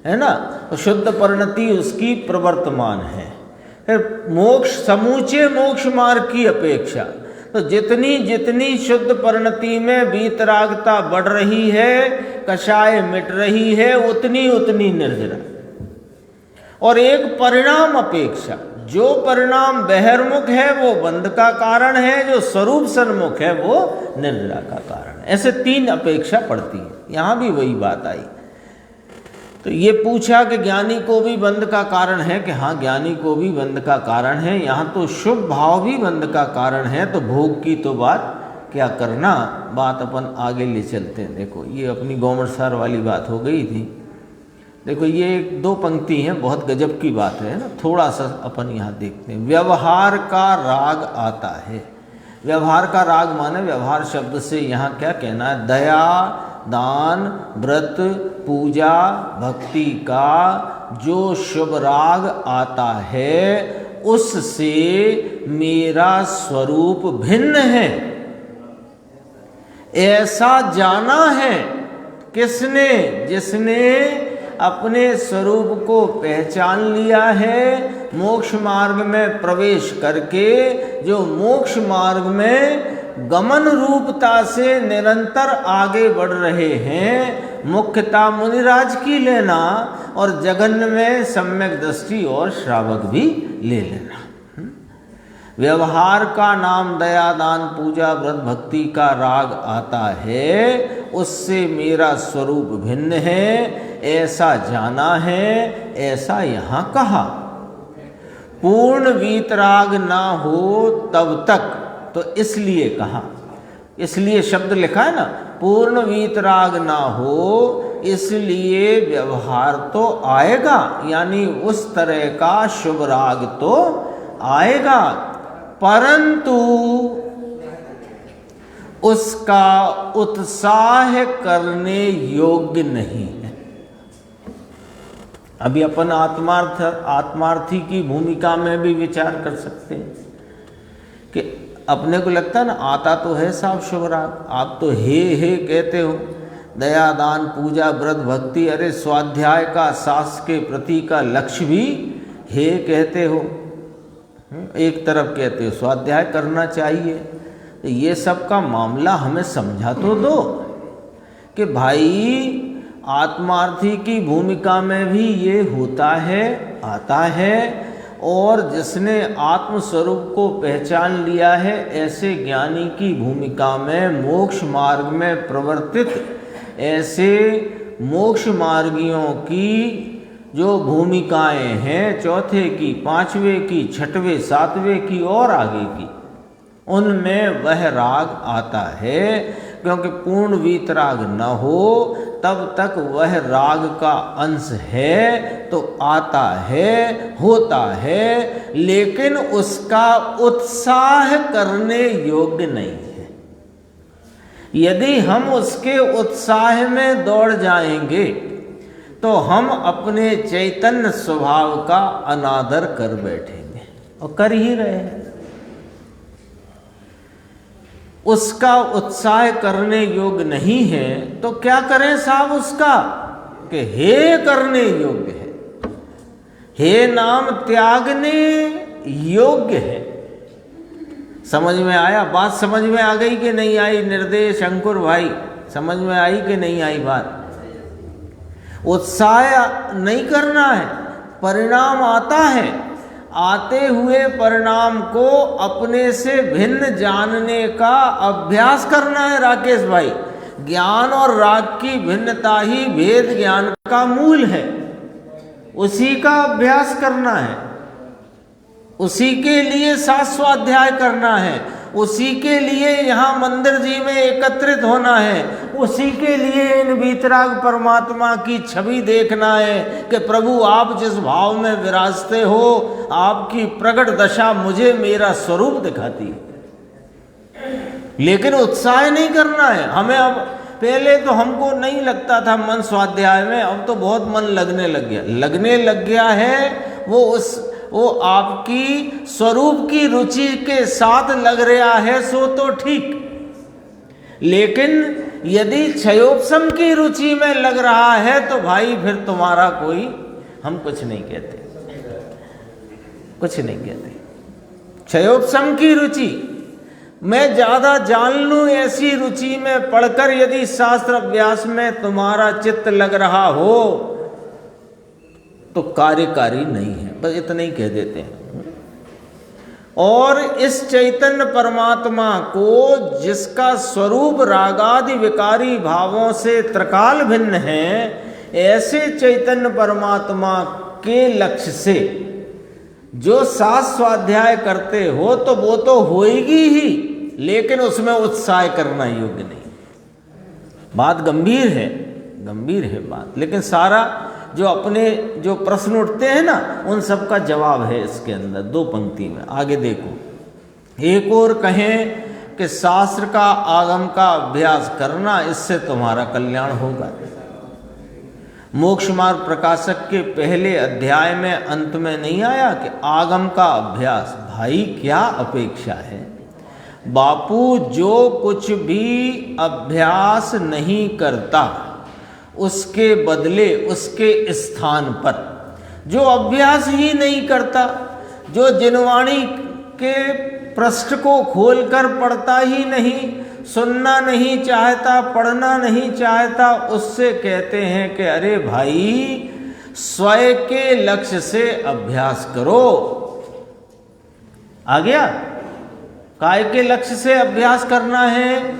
है ना, तो शुद्ध परिणति उसकी प्रवर्तमान है। फिर मोक्ष, समूचे मोक्ष मार्ग की अपेक्षा, तो जितनी जितनी शुद्ध परिणति में वीतरागता बढ़ रही है, कषाय मिट रही है, उतनी उतनी निर्जरा। और एक परिणाम अपेक्षा, जो परिणाम बहिर्मुख है वो बंध का कारण है, जो स्वरूप सन्मुख है वो निर्जरा का कारण है। ऐसे 3 अपेक्षा पड़ती है। यहाँ भी वही बात आई। तो ये पूछा कि ज्ञानी को भी बंध का कारण है, कि हाँ ज्ञानी को भी बंध का कारण है। यहाँ तो शुभ भाव भी बंध का कारण है, तो भोग की तो बात क्या करना, बात अपन आगे ले चलते हैं। देखो ये अपनी गौमरसार वाली बात हो गई थी। देखो ये 2 पंक्ति हैं, बहुत गजब की बात है ना, थोड़ा सा अपन यहाँ देखते हैं। व्यवहार का राग आता है। व्यवहार का राग माने, व्यवहार शब्द से यहाँ क्या कहना है, दया, दान, व्रत, पूजा, भक्ति का जो शुभ राग आता है उससे मेरा स्वरूप भिन्न है, ऐसा जाना है। किसने? जिसने अपने स्वरूप को पहचान लिया है, मोक्ष मार्ग में प्रवेश करके जो मोक्ष मार्ग में गमन रूपता से निरंतर आगे बढ़ रहे हैं। मुख्यता मुनिराज की लेना और जगन में सम्यक दृष्टि और श्रावक भी ले लेना। व्यवहार का नाम दया, दान, पूजा, व्रत, भक्ति का राग आता है, उससे मेरा स्वरूप भिन्न है, ऐसा जाना है, ऐसा यहाँ कहा। पूर्ण वीतराग ना हो तब तक, तो इसलिए कहा, इसलिए शब्द लिखा है ना, पूर्ण वीतराग ना हो इसलिए व्यवहार तो आएगा, यानी उस तरह का शुभ राग तो आएगा, परंतु उसका उत्साह करने योग्य नहीं है। अभी अपन आत्मार्थी की भूमिका में भी विचार कर सकते हैं अपने को लगता है ना आता तो है साहब शुभ राग, आप तो हे कहते हो, दया दान पूजा व्रत भक्ति, अरे स्वाध्याय का शास्त्र के प्रति का लक्ष्य भी हे कहते हो, एक तरफ कहते हो स्वाध्याय करना चाहिए। तो ये सब का मामला हमें समझा तो दो कि भाई आत्मार्थी की भूमिका में भी ये होता है, आता है, और जिसने आत्मस्वरूप को पहचान लिया है ऐसे ज्ञानी की भूमिका में मोक्ष मार्ग में प्रवर्तित ऐसे मोक्ष मार्गियों की जो भूमिकाएं हैं, चौथे की, पांचवें की, छठवें, सातवें की और आगे की, उनमें वह राग आता है। क्योंकि पूर्ण वीतराग न हो तब तक वह राग का अंश है तो आता है, होता है, लेकिन उसका उत्साह करने योग्य नहीं है। यदि हम उसके उत्साह में दौड़ जाएंगे तो हम अपने चैतन्य स्वभाव का अनादर कर बैठेंगे, और कर ही रहे हैं। उसका उत्साह करने योग्य नहीं है तो क्या करें साहब उसका, कि हे करने योग्य है, हे नाम त्यागने योग्य है। समझ में आया बात? समझ में आ गई कि नहीं आई? निर्देश अंकुर भाई, समझ में आई कि नहीं आई बात? उत्साह नहीं करना है, परिणाम आता है, आते हुए परिणाम को अपने से भिन्न जानने का अभ्यास करना है राकेश भाई। ज्ञान और राग की भिन्नता ही भेद ज्ञान का मूल है, उसी का अभ्यास करना है, उसी के लिए स्वाध्याय करना है, उसी के लिए यहाँ मंदिर जी में एकत्रित होना है, उसी के लिए इन वीतराग परमात्मा की छवि देखना है कि प्रभु आप जिस भाव में विराजते हो आपकी प्रकट दशा मुझे मेरा स्वरूप दिखाती है। लेकिन उत्साह नहीं करना है हमें। अब पहले तो हमको नहीं लगता था मन स्वाध्याय में, अब तो बहुत मन लगने लग गया है। वो आपकी स्वरूप की रुचि के साथ लग रहा है सो तो ठीक, लेकिन यदि क्षयोपशम की रुचि में लग रहा है तो भाई फिर तुम्हारा कोई, हम कुछ नहीं कहते, कुछ नहीं कहते। क्षयोपशम की रुचि, मैं ज्यादा जान लूं ऐसी रुचि में पढ़कर यदि शास्त्र अभ्यास में तुम्हारा चित्त लग रहा हो तो कार्यकारी नहीं है, बस इतना ही कह देते हैं। और इस चैतन्य परमात्मा को जिसका स्वरूप रागादि विकारी भावों से त्रिकाल भिन्न है, ऐसे चैतन्य परमात्मा के लक्ष्य से जो स्वाध्याय करते हो तो वो तो होएगी ही, लेकिन उसमें उत्साह करना योग्य नहीं। बात गंभीर है बात, लेकिन सारा जो प्रश्न उठते हैं ना उन सब का जवाब है इसके अंदर, दो पंक्ति में। आगे देखो, एक और कहें कि शास्त्र का आगम का अभ्यास करना, इससे तुम्हारा कल्याण होगा। मोक्ष मार्ग प्रकाशक के पहले अध्याय में अंत में नहीं आया कि आगम का अभ्यास, भाई क्या अपेक्षा है बापू, जो कुछ भी अभ्यास नहीं करता उसके बदले उसके स्थान पर जो अभ्यास ही नहीं करता, जो जिनवाणी के पृष्ठ को खोलकर पढ़ता ही नहीं, सुनना नहीं चाहता, पढ़ना नहीं चाहता, उससे कहते हैं कि अरे भाई स्वयं के लक्ष्य से अभ्यास करो। आ गया? काय के लक्ष्य से अभ्यास करना है?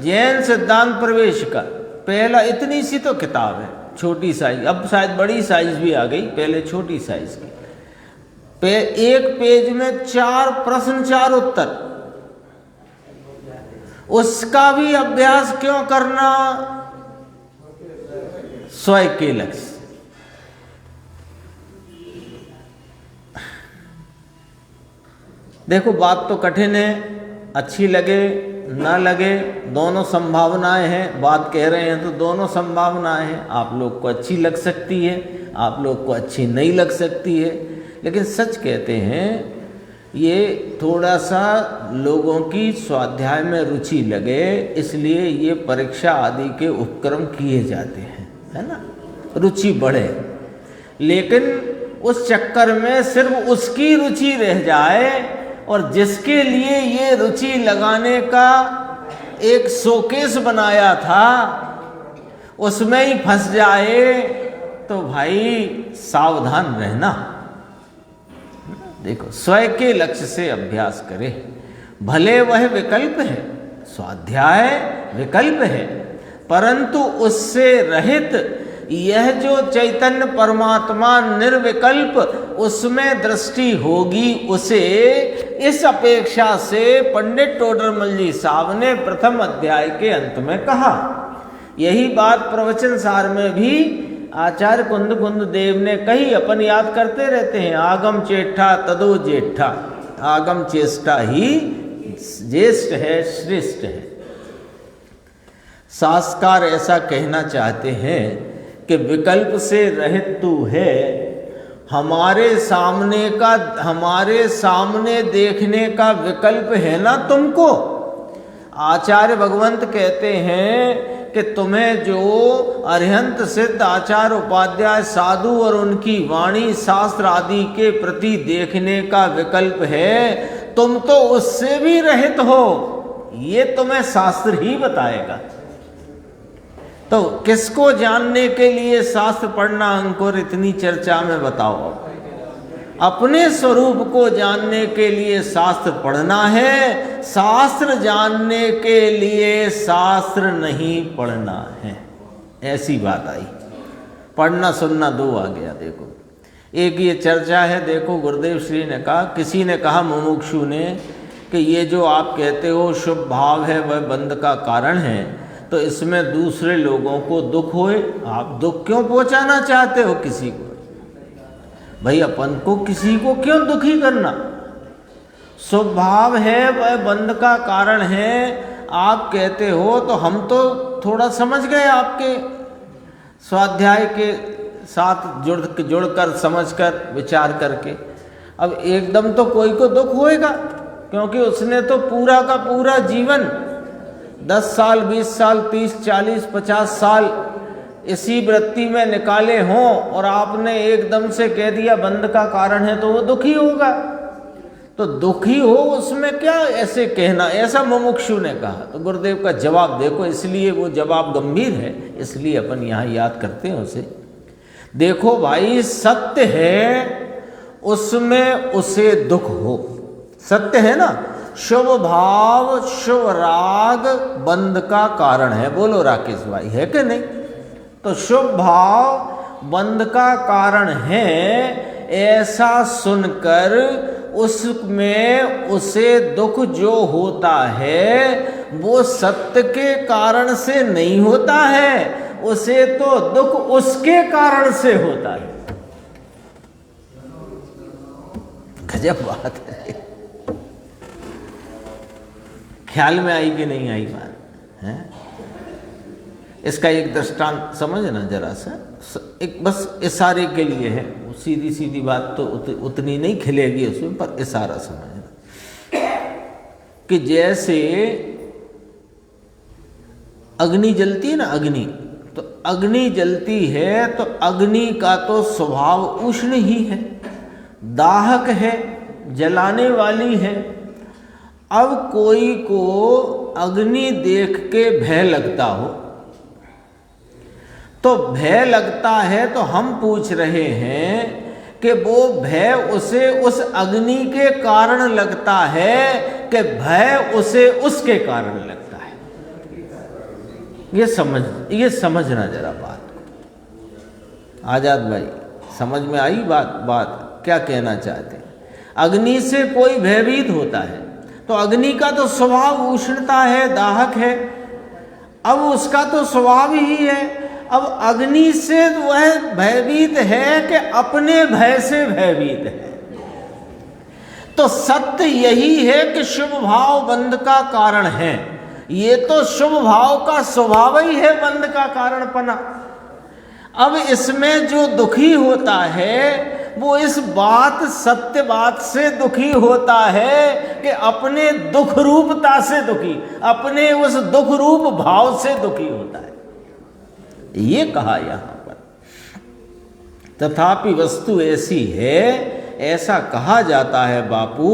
जैन सिद्धांत प्रवेश का पहला, इतनी सी तो किताब है, छोटी साइज, अब शायद बड़ी साइज भी आ गई, पहले छोटी साइज की। एक पेज में 4 प्रश्न 4 उत्तर, उसका भी अभ्यास क्यों करना? स्वयं के लक्ष्य। देखो बात तो कठिन है, अच्छी लगे ना लगे, दोनों संभावनाएं हैं। बात कह रहे हैं तो दोनों संभावनाएं हैं, आप लोग को अच्छी लग सकती है, आप लोग को अच्छी नहीं लग सकती है, लेकिन सच कहते हैं ये थोड़ा सा लोगों की स्वाध्याय में रुचि लगे, इसलिए ये परीक्षा आदि के उपक्रम किए जाते हैं, है ना, रुचि बढ़े। लेकिन उस चक्कर में सिर्फ उसकी रुचि रह जाए और जिसके लिए ये रुचि लगाने का एक शोकेस बनाया था उसमें ही फंस जाए तो भाई सावधान रहना। देखो, स्वयं के लक्ष्य से अभ्यास करे, भले वह विकल्प है, स्वाध्याय विकल्प है, परंतु उससे रहित यह जो चैतन्य परमात्मा निर्विकल्प उसमें दृष्टि होगी, उसे इस अपेक्षा से पंडित टोडरमल जी साहब ने प्रथम अध्याय के अंत में कहा। यही बात प्रवचन सार में भी आचार्य कुंद देव ने कही। अपन याद करते रहते हैं, आगम चेष्टा तदो जेठा, आगम चेष्टा ही ज्येष्ठ है, श्रेष्ठ है। शास्त्रकार ऐसा कहना चाहते हैं कि विकल्प से रहित तू है, हमारे सामने देखने का विकल्प है ना तुमको। आचार्य भगवंत कहते हैं कि तुम्हें जो अरिहंत सिद्ध आचार्य उपाध्याय साधु और उनकी वाणी शास्त्र आदि के प्रति देखने का विकल्प है, तुम तो उससे भी रहित हो, ये तुम्हें शास्त्र ही बताएगा। तो किसको जानने के लिए शास्त्र पढ़ना अंकुर, इतनी चर्चा में बताओ। अपने स्वरूप को जानने के लिए शास्त्र पढ़ना है, शास्त्र जानने के लिए शास्त्र नहीं पढ़ना है। ऐसी बात आई, पढ़ना सुनना दो आ गया। देखो, एक ये चर्चा है, देखो गुरुदेव श्री ने कहा, किसी ने कहा मुमुक्षु ने कि ये जो आप कहते हो शुभ भाव है वह बंध का कारण है, तो इसमें दूसरे लोगों को दुख होए, आप दुख क्यों पहुंचाना चाहते हो किसी को? भाई अपन को किसी को क्यों दुखी करना? स्वभाव है वह बंध का कारण है आप कहते हो, तो हम तो थोड़ा समझ गए आपके स्वाध्याय के साथ जुड़कर समझकर विचार करके। अब एकदम तो कोई को दुख होएगा, क्योंकि उसने तो पूरा का पूरा जीवन 10 साल 20 साल 30 40 50 साल इसी वृत्ति में निकाले हों और आपने एकदम से कह दिया बंध का कारण है, तो वो दुखी होगा। तो दुखी हो उसमें क्या ऐसे कहना, ऐसा मुमुक्षु ने कहा। तो गुरुदेव का जवाब देखो, इसलिए वो जवाब गंभीर है, इसलिए अपन यहाँ याद करते हैं उसे। देखो भाई, सत्य है उसमें उसे दुख हो, सत्य है ना। शुभ भाव शुभ राग बंध का कारण है, बोलो राकेश भाई, है कि नहीं? तो शुभ भाव बंध का कारण है, ऐसा सुनकर उसमें उसे दुख जो होता है वो सत्य के कारण से नहीं होता है, उसे तो दुख उसके कारण से होता है। गजब बात है। ख्याल में आई कि नहीं आई बात है? इसका एक दृष्टांत समझना जरा सा, एक बस इशारे के लिए है, सीधी सीधी बात तो उतनी नहीं खिलेगी उसमें, पर इशारा समझना कि जैसे अग्नि जलती है ना, अग्नि, तो अग्नि जलती है तो अग्नि का तो स्वभाव उष्ण ही है, दाहक है, जलाने वाली है। अब कोई को अग्नि देख के भय लगता हो, तो भय लगता है, तो हम पूछ रहे हैं कि वो भय उसे उस अग्नि के कारण लगता है कि भय उसे उसके कारण लगता है? ये समझना जरा बात को। आजाद भाई, समझ में आई बात क्या कहना चाहते हैं? अग्नि से कोई भयभीत होता है, तो अग्नि का तो स्वभाव उष्णता है, दाहक है, अब उसका तो स्वभाव ही है। अब अग्नि से वह भयभीत है कि अपने भय से भयभीत है। तो सत्य यही है कि शुभ भाव बंध का कारण है, ये तो शुभ भाव का स्वभाव ही है बंध का कारण पना। अब इसमें जो दुखी होता है वो इस बात, सत्य बात से दुखी होता है कि अपने दुख रूपता से दुखी, अपने उस दुख रूप भाव से दुखी होता है। ये कहा यहां पर। तथापि वस्तु ऐसी है, ऐसा कहा जाता है बापू।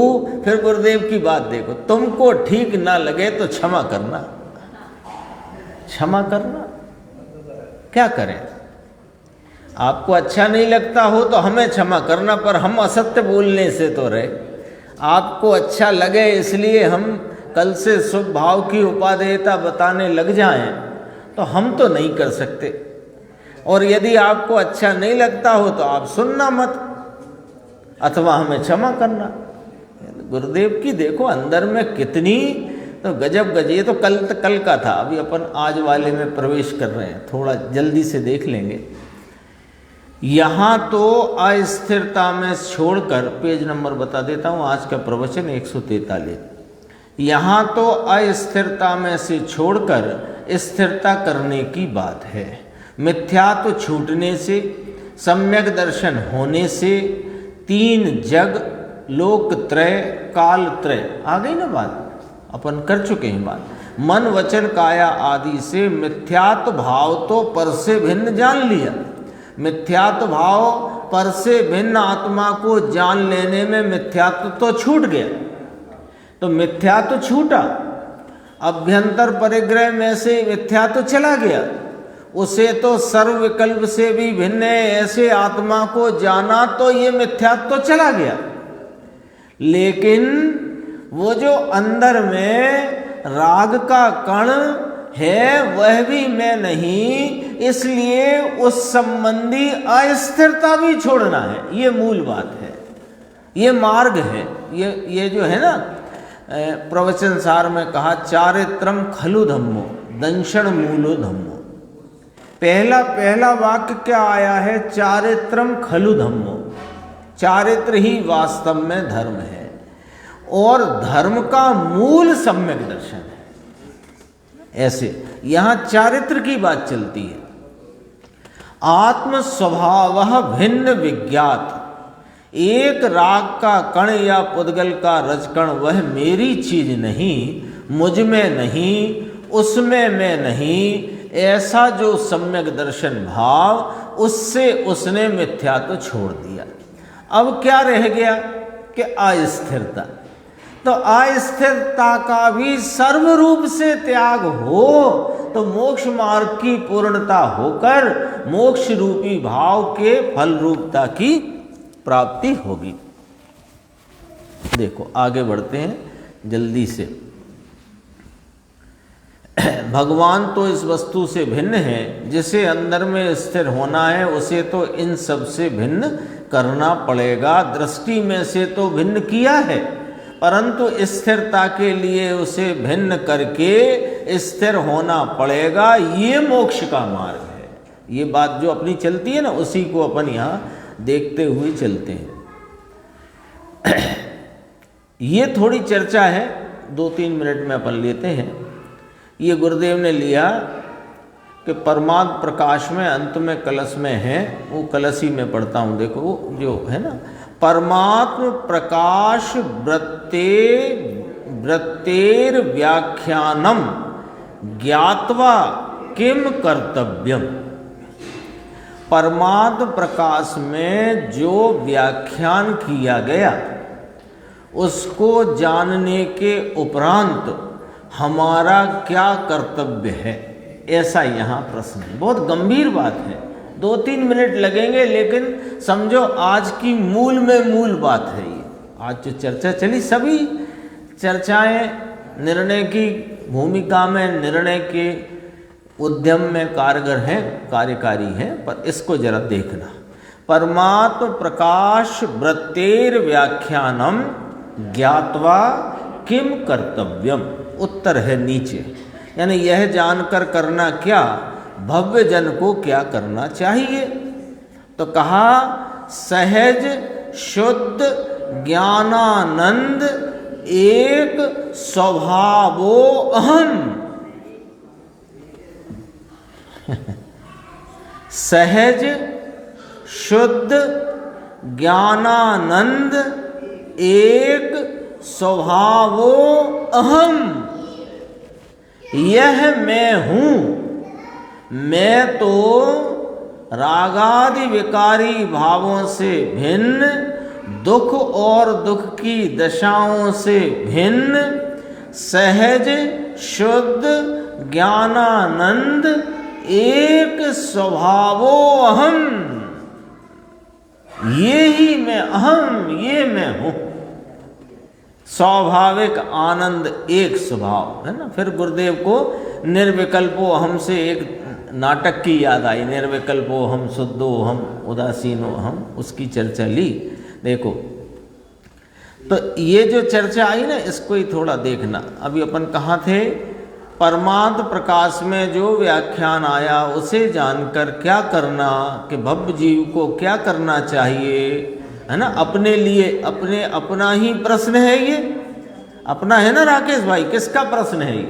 फिर गुरुदेव की बात देखो, तुमको ठीक ना लगे तो क्षमा करना, क्षमा करना। क्या करें, आपको अच्छा नहीं लगता हो तो हमें क्षमा करना, पर हम असत्य बोलने से तो रहे। आपको अच्छा लगे इसलिए हम कल से शुभ भाव की उपादेयता बताने लग जाएं तो हम तो नहीं कर सकते। और यदि आपको अच्छा नहीं लगता हो तो आप सुनना मत, अथवा हमें क्षमा करना। गुरुदेव की देखो अंदर में कितनी तो गजब गज। ये तो कल का था, अभी अपन आज वाले में प्रवेश कर रहे हैं, थोड़ा जल्दी से देख लेंगे। यहाँ तो अस्थिरता में छोड़कर, पेज नंबर बता देता हूँ, आज का प्रवचन 143। यहाँ तो अस्थिरता में से छोड़कर स्थिरता करने की बात है। मिथ्यात्व छूटने से, सम्यक दर्शन होने से, तीन जग, लोकत्रय, कालत्रय, आ गई ना बात, अपन कर चुके हैं बात। मन वचन काया आदि से मिथ्यात्व भाव तो पर से भिन्न जान लिया। मिथ्यात्व भाव पर से भिन्न आत्मा को जान लेने में मिथ्यात्व तो छूट गया। तो मिथ्यात्व छूटा, अभ्यंतर परिग्रह में से मिथ्यात्व चला गया। उसे तो सर्व विकल्प से भी भिन्न ऐसे आत्मा को जाना, तो ये मिथ्यात्व तो चला गया। लेकिन वो जो अंदर में राग का कण है वह भी मैं नहीं, इसलिए उस संबंधी अस्थिरता भी छोड़ना है। ये मूल बात है, ये मार्ग है। ये जो है ना, प्रवचन सार में कहा चारित्रम खलु धम्मो दंशन मूलो धम्मो। पहला वाक्य क्या आया है? चारित्रम खलु धम्मो। चारित्र ही वास्तव में धर्म है और धर्म का मूल सम्यक दर्शन है। ऐसे यहां चारित्र की बात चलती है। आत्म स्वभाव भिन्न विज्ञात। एक राग का कण या पुद्गल का रजकण वह मेरी चीज नहीं, मुझ में नहीं, उसमें मैं नहीं, ऐसा जो सम्यक दर्शन भाव, उससे उसने मिथ्यात्व छोड़ दिया। अब क्या रह गया कि अस्थिरता। तो अस्थिरता का भी सर्व रूप से त्याग हो तो मोक्ष मार्ग की पूर्णता होकर मोक्ष रूपी भाव के फल रूपता की प्राप्ति होगी। देखो आगे बढ़ते हैं जल्दी से। भगवान तो इस वस्तु से भिन्न है, जिसे अंदर में स्थिर होना है उसे तो इन सब से भिन्न करना पड़ेगा। दृष्टि में से तो भिन्न किया है, परंतु स्थिरता के लिए उसे भिन्न करके स्थिर होना पड़ेगा। ये मोक्ष का मार्ग है। ये बात जो अपनी चलती है ना, उसी को अपन यहाँ देखते हुए चलते हैं। ये थोड़ी चर्चा है, 2-3 मिनट में अपन लेते हैं। ये गुरुदेव ने लिया कि परमात्म प्रकाश में अंत में कलश में है, वो कलश ही में पढ़ता हूँ। देखो वो जो है ना, परमात्म प्रकाश वृत्तेर व्याख्यानम ज्ञात्वा किम कर्तव्यम। परमात्म प्रकाश में जो व्याख्यान किया गया उसको जानने के उपरांत हमारा क्या कर्तव्य है, ऐसा यहाँ प्रश्न है। बहुत गंभीर बात है, 2-3 मिनट लगेंगे, लेकिन समझो आज की मूल में मूल बात है ये। आज जो चर्चा चली, सभी चर्चाएं निर्णय की भूमिका में, निर्णय के उद्यम में कारगर हैं, कार्यकारी हैं, पर इसको जरा देखना। परमात्म प्रकाश वृत्तेर व्याख्यानम ज्ञात्वा किम कर्तव्यम। उत्तर है नीचे, यानी यह जानकर करना क्या, भव्य जन को क्या करना चाहिए। तो कहा सहज शुद्ध ज्ञानानंद एक स्वभावो अहम। सहज शुद्ध ज्ञानानंद एक स्वभावो अहम, यह मैं हूँ। मैं तो रागादि विकारी भावों से भिन्न, दुख और दुख की दशाओं से भिन्न, सहज शुद्ध ज्ञानानंद एक स्वभावो अहम, ये ही मैं, अहम ये मैं हूं। स्वाभाविक आनंद एक स्वभाव है ना। फिर गुरुदेव को निर्विकल्पो हम से एक नाटक की याद आई, निर्विकल्पो हम, शुद्धो हम, उदासीनो हम, उसकी चर्चा ली। देखो तो ये जो चर्चा आई ना, इसको ही थोड़ा देखना। अभी अपन कहाँ थे? परमार्थ प्रकाश में जो व्याख्यान आया उसे जानकर क्या करना, कि भव्य जीव को क्या करना चाहिए, है ना। अपने लिए अपने, अपना ही प्रश्न है ये, अपना है ना राकेश भाई? किसका प्रश्न है ये?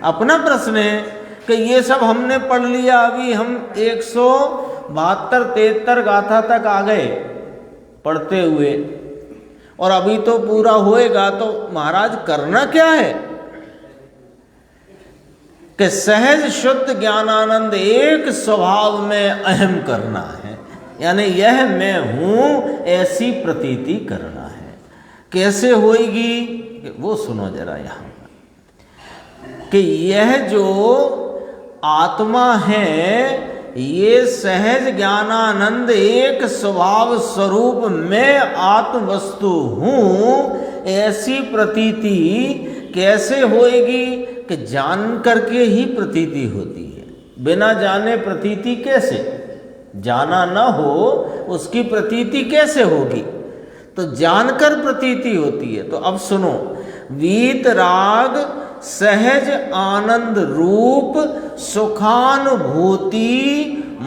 अपना प्रश्न है कि ये सब हमने पढ़ लिया, अभी हम 172-73 गाथा तक आ गए पढ़ते हुए, और अभी तो पूरा होएगा। तो महाराज करना क्या है कि सहज शुद्ध ज्ञानानंद एक स्वभाव में अहम करना है, यानी यह मैं हूं ऐसी प्रतीति करना है। कैसे होएगी वो सुनो जरा यहाँ, कि यह जो आत्मा है ये सहज ज्ञानानंद एक स्वभाव स्वरूप मैं आत्म वस्तु हूं, ऐसी प्रतीति कैसे होएगी? कि जान करके ही प्रतीति होती है, बिना जाने प्रतीति कैसे? जाना न हो उसकी प्रतीति कैसे होगी? तो जानकर प्रतीति होती है। तो अब सुनो, वीतराग सहज आनंद रूप सुखानुभूति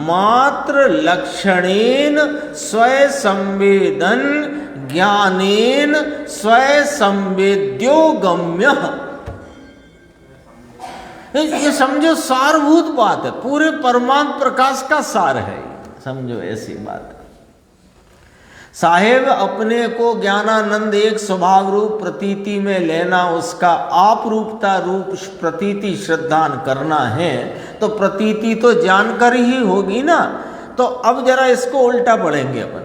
मात्र लक्षणेन स्वय संवेदन ज्ञानेन स्वय संवेद्यो गम्य। ये समझो सारभूत बात है, पूरे परमात्म प्रकाश का सार है, समझो ऐसी बात। साहेब अपने को ज्ञानानंद एक स्वभाव रूप प्रतीति में लेना, उसका आप रूपता रूप प्रतीति श्रद्धान करना है, तो प्रतीति तो जानकर ही होगी ना। तो अब जरा इसको उल्टा पढ़ेंगे अपन,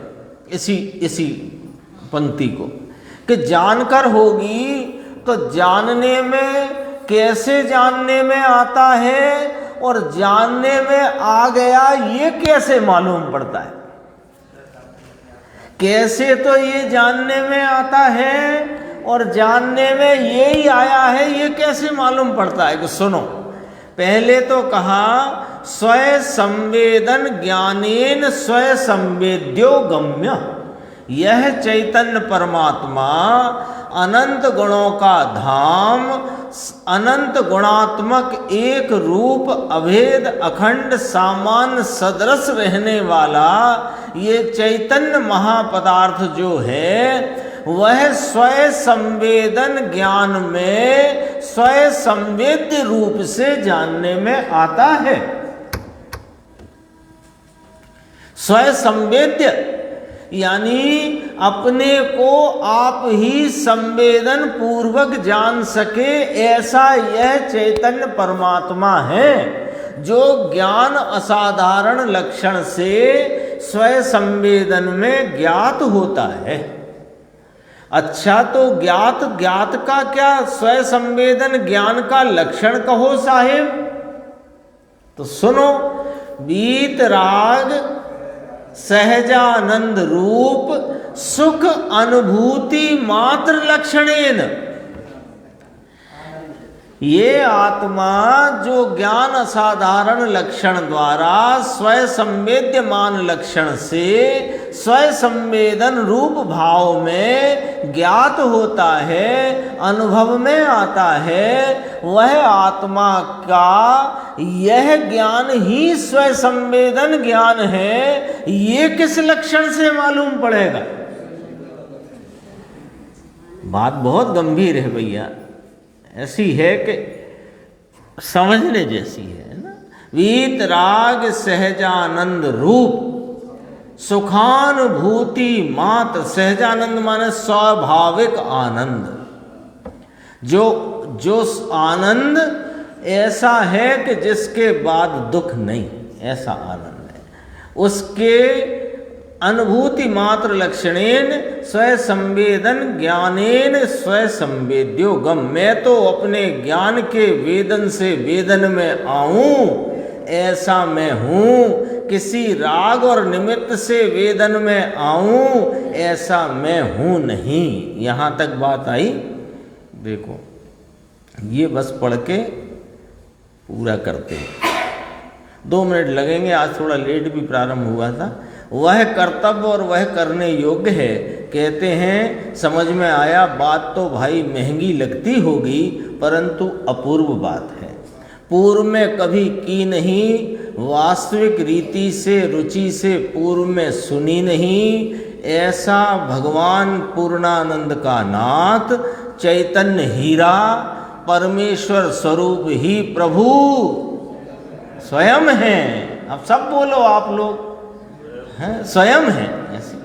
इसी पंक्ति को, कि जानकर होगी तो जानने में, कैसे जानने में आता है, और जानने में आ गया ये कैसे मालूम पड़ता है? कैसे तो ये जानने में आता है, और जानने में ये ही आया है, ये कैसे मालूम पड़ता है? कि सुनो, पहले तो कहा स्वय संवेदन ज्ञानेन स्वय संवेद्यो गम्य। यह चैतन्य परमात्मा अनंत गुणों का धाम, अनंत गुणात्मक एक रूप अभेद अखंड सामान्य सदृश रहने वाला ये चैतन्य महापदार्थ जो है, वह स्वय संवेदन ज्ञान में स्वय संवेद्य रूप से जानने में आता है। स्वय संवेद्य यानी अपने को आप ही संवेदन पूर्वक जान सके, ऐसा यह चैतन्य परमात्मा है जो ज्ञान असाधारण लक्षण से स्वय संवेदन में ज्ञात होता है। अच्छा, तो ज्ञात का क्या स्वय संवेदन ज्ञान का लक्षण कहो साहेब? तो सुनो, वीतराग सहजानंद रूप सुख अनुभूति मात्र लक्षणेन, ये आत्मा जो ज्ञान असाधारण लक्षण द्वारा स्वय संवेद्यमान लक्षण से स्वय संवेदन रूप भाव में ज्ञात होता है, अनुभव में आता है, वह आत्मा का यह ज्ञान ही स्वय संवेदन ज्ञान है। ये किस लक्षण से मालूम पड़ेगा? बात बहुत गंभीर है भैया, ऐसी है कि समझने जैसी है ना। वीतराग सहजानंद रूप सुखानुभूति मात्र, सहजानंद माने स्वाभाविक आनंद, जो आनंद ऐसा है कि जिसके बाद दुख नहीं, ऐसा आनंद है। उसके अनुभूति मात्र लक्षणेन स्वयं संवेदन ज्ञानेन स्वयं संवेद्यो गम, मैं तो अपने ज्ञान के वेदन से वेदन में आऊं, ऐसा मैं हूं। किसी राग और निमित्त से वेदन में आऊं, ऐसा मैं हूं नहीं। यहां तक बात आई। देखो ये बस पढ़ के पूरा करते हैं, 2 मिनट लगेंगे, आज थोड़ा लेट भी प्रारंभ हुआ था। वह कर्तव्य और वह करने योग्य है, कहते हैं समझ में आया। बात तो भाई महंगी लगती होगी, परंतु अपूर्व बात है, पूर्व में कभी की नहीं, वास्तविक रीति से रुचि से पूर्व में सुनी नहीं। ऐसा भगवान पूर्णानंद का नाथ चैतन्य हीरा परमेश्वर स्वरूप ही प्रभु स्वयं है। अब सब बोलो आप लोग, हैं स्वयं है। ऐसे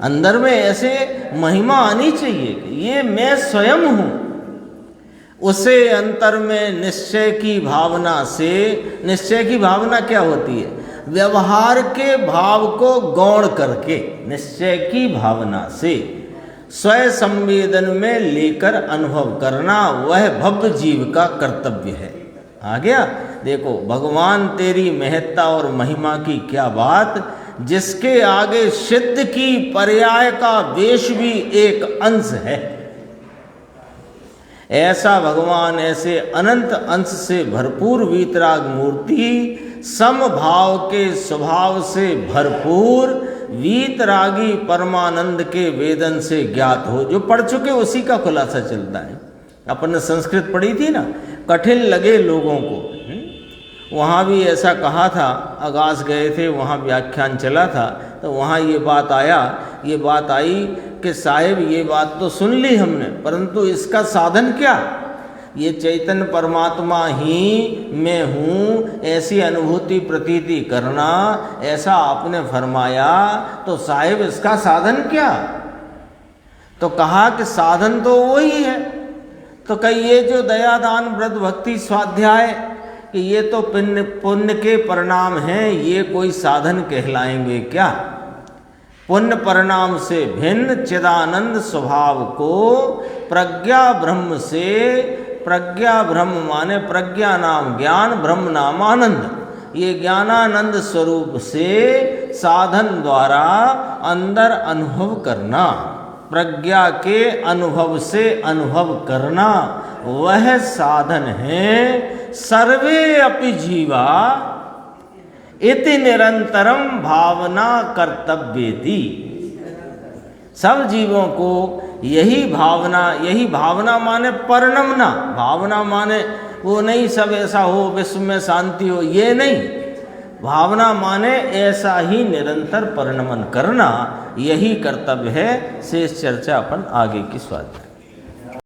अंदर में ऐसे महिमा आनी चाहिए कि ये मैं स्वयं हूँ। उसे अंतर में निश्चय की भावना से, निश्चय की भावना क्या होती है? व्यवहार के भाव को गौण करके निश्चय की भावना से स्वयं संवेदन में लेकर अनुभव करना, वह भव्य जीव का कर्तव्य है। आ गया? देखो भगवान तेरी महत्ता और महिमा की क्या बात, जिसके आगे सिद्ध की पर्याय का वेश भी एक अंश है। ऐसा भगवान, ऐसे अनंत अंश से भरपूर वीतराग मूर्ति, समभाव के स्वभाव से भरपूर वीतरागी परमानंद के वेदन से ज्ञात हो। जो पढ़ चुके उसी का खुलासा चलता है। अपन ने संस्कृत पढ़ी थी ना, कठिन लगे लोगों को, वहाँ भी ऐसा कहा था। आगास गए थे, वहाँ व्याख्यान चला था, तो वहाँ ये बात आई कि साहिब ये बात तो सुन ली हमने, परंतु इसका साधन क्या? ये चैतन्य परमात्मा ही मैं हूँ, ऐसी अनुभूति प्रतीति करना, ऐसा आपने फरमाया, तो साहिब इसका साधन क्या? तो कहा कि साधन तो वही है। तो कहीं ये जो दया दान व्रत भक्ति स्वाध्याय, कि ये तो पुण्य के परिणाम हैं, ये कोई साधन कहलाएंगे क्या? पुण्य परिणाम से भिन्न चिदानंद स्वभाव को प्रज्ञा ब्रह्म से, प्रज्ञा ब्रह्म माने प्रज्ञा नाम ज्ञान, ब्रह्म नाम आनंद, ये ज्ञानानंद स्वरूप से साधन द्वारा अंदर अनुभव करना, प्रज्ञा के अनुभव से अनुभव करना, वह साधन है। सर्वे अपि जीवा इति निरंतरम भावना कर्तव्येति। सब जीवों को यही भावना माने परिणमना, भावना माने वो नहीं सब ऐसा हो, विश्व में शांति हो, ये नहीं। भावना माने ऐसा ही निरंतर परिणमन करना, यही कर्तव्य है। शेष चर्चा अपन आगे की स्वाध्याय।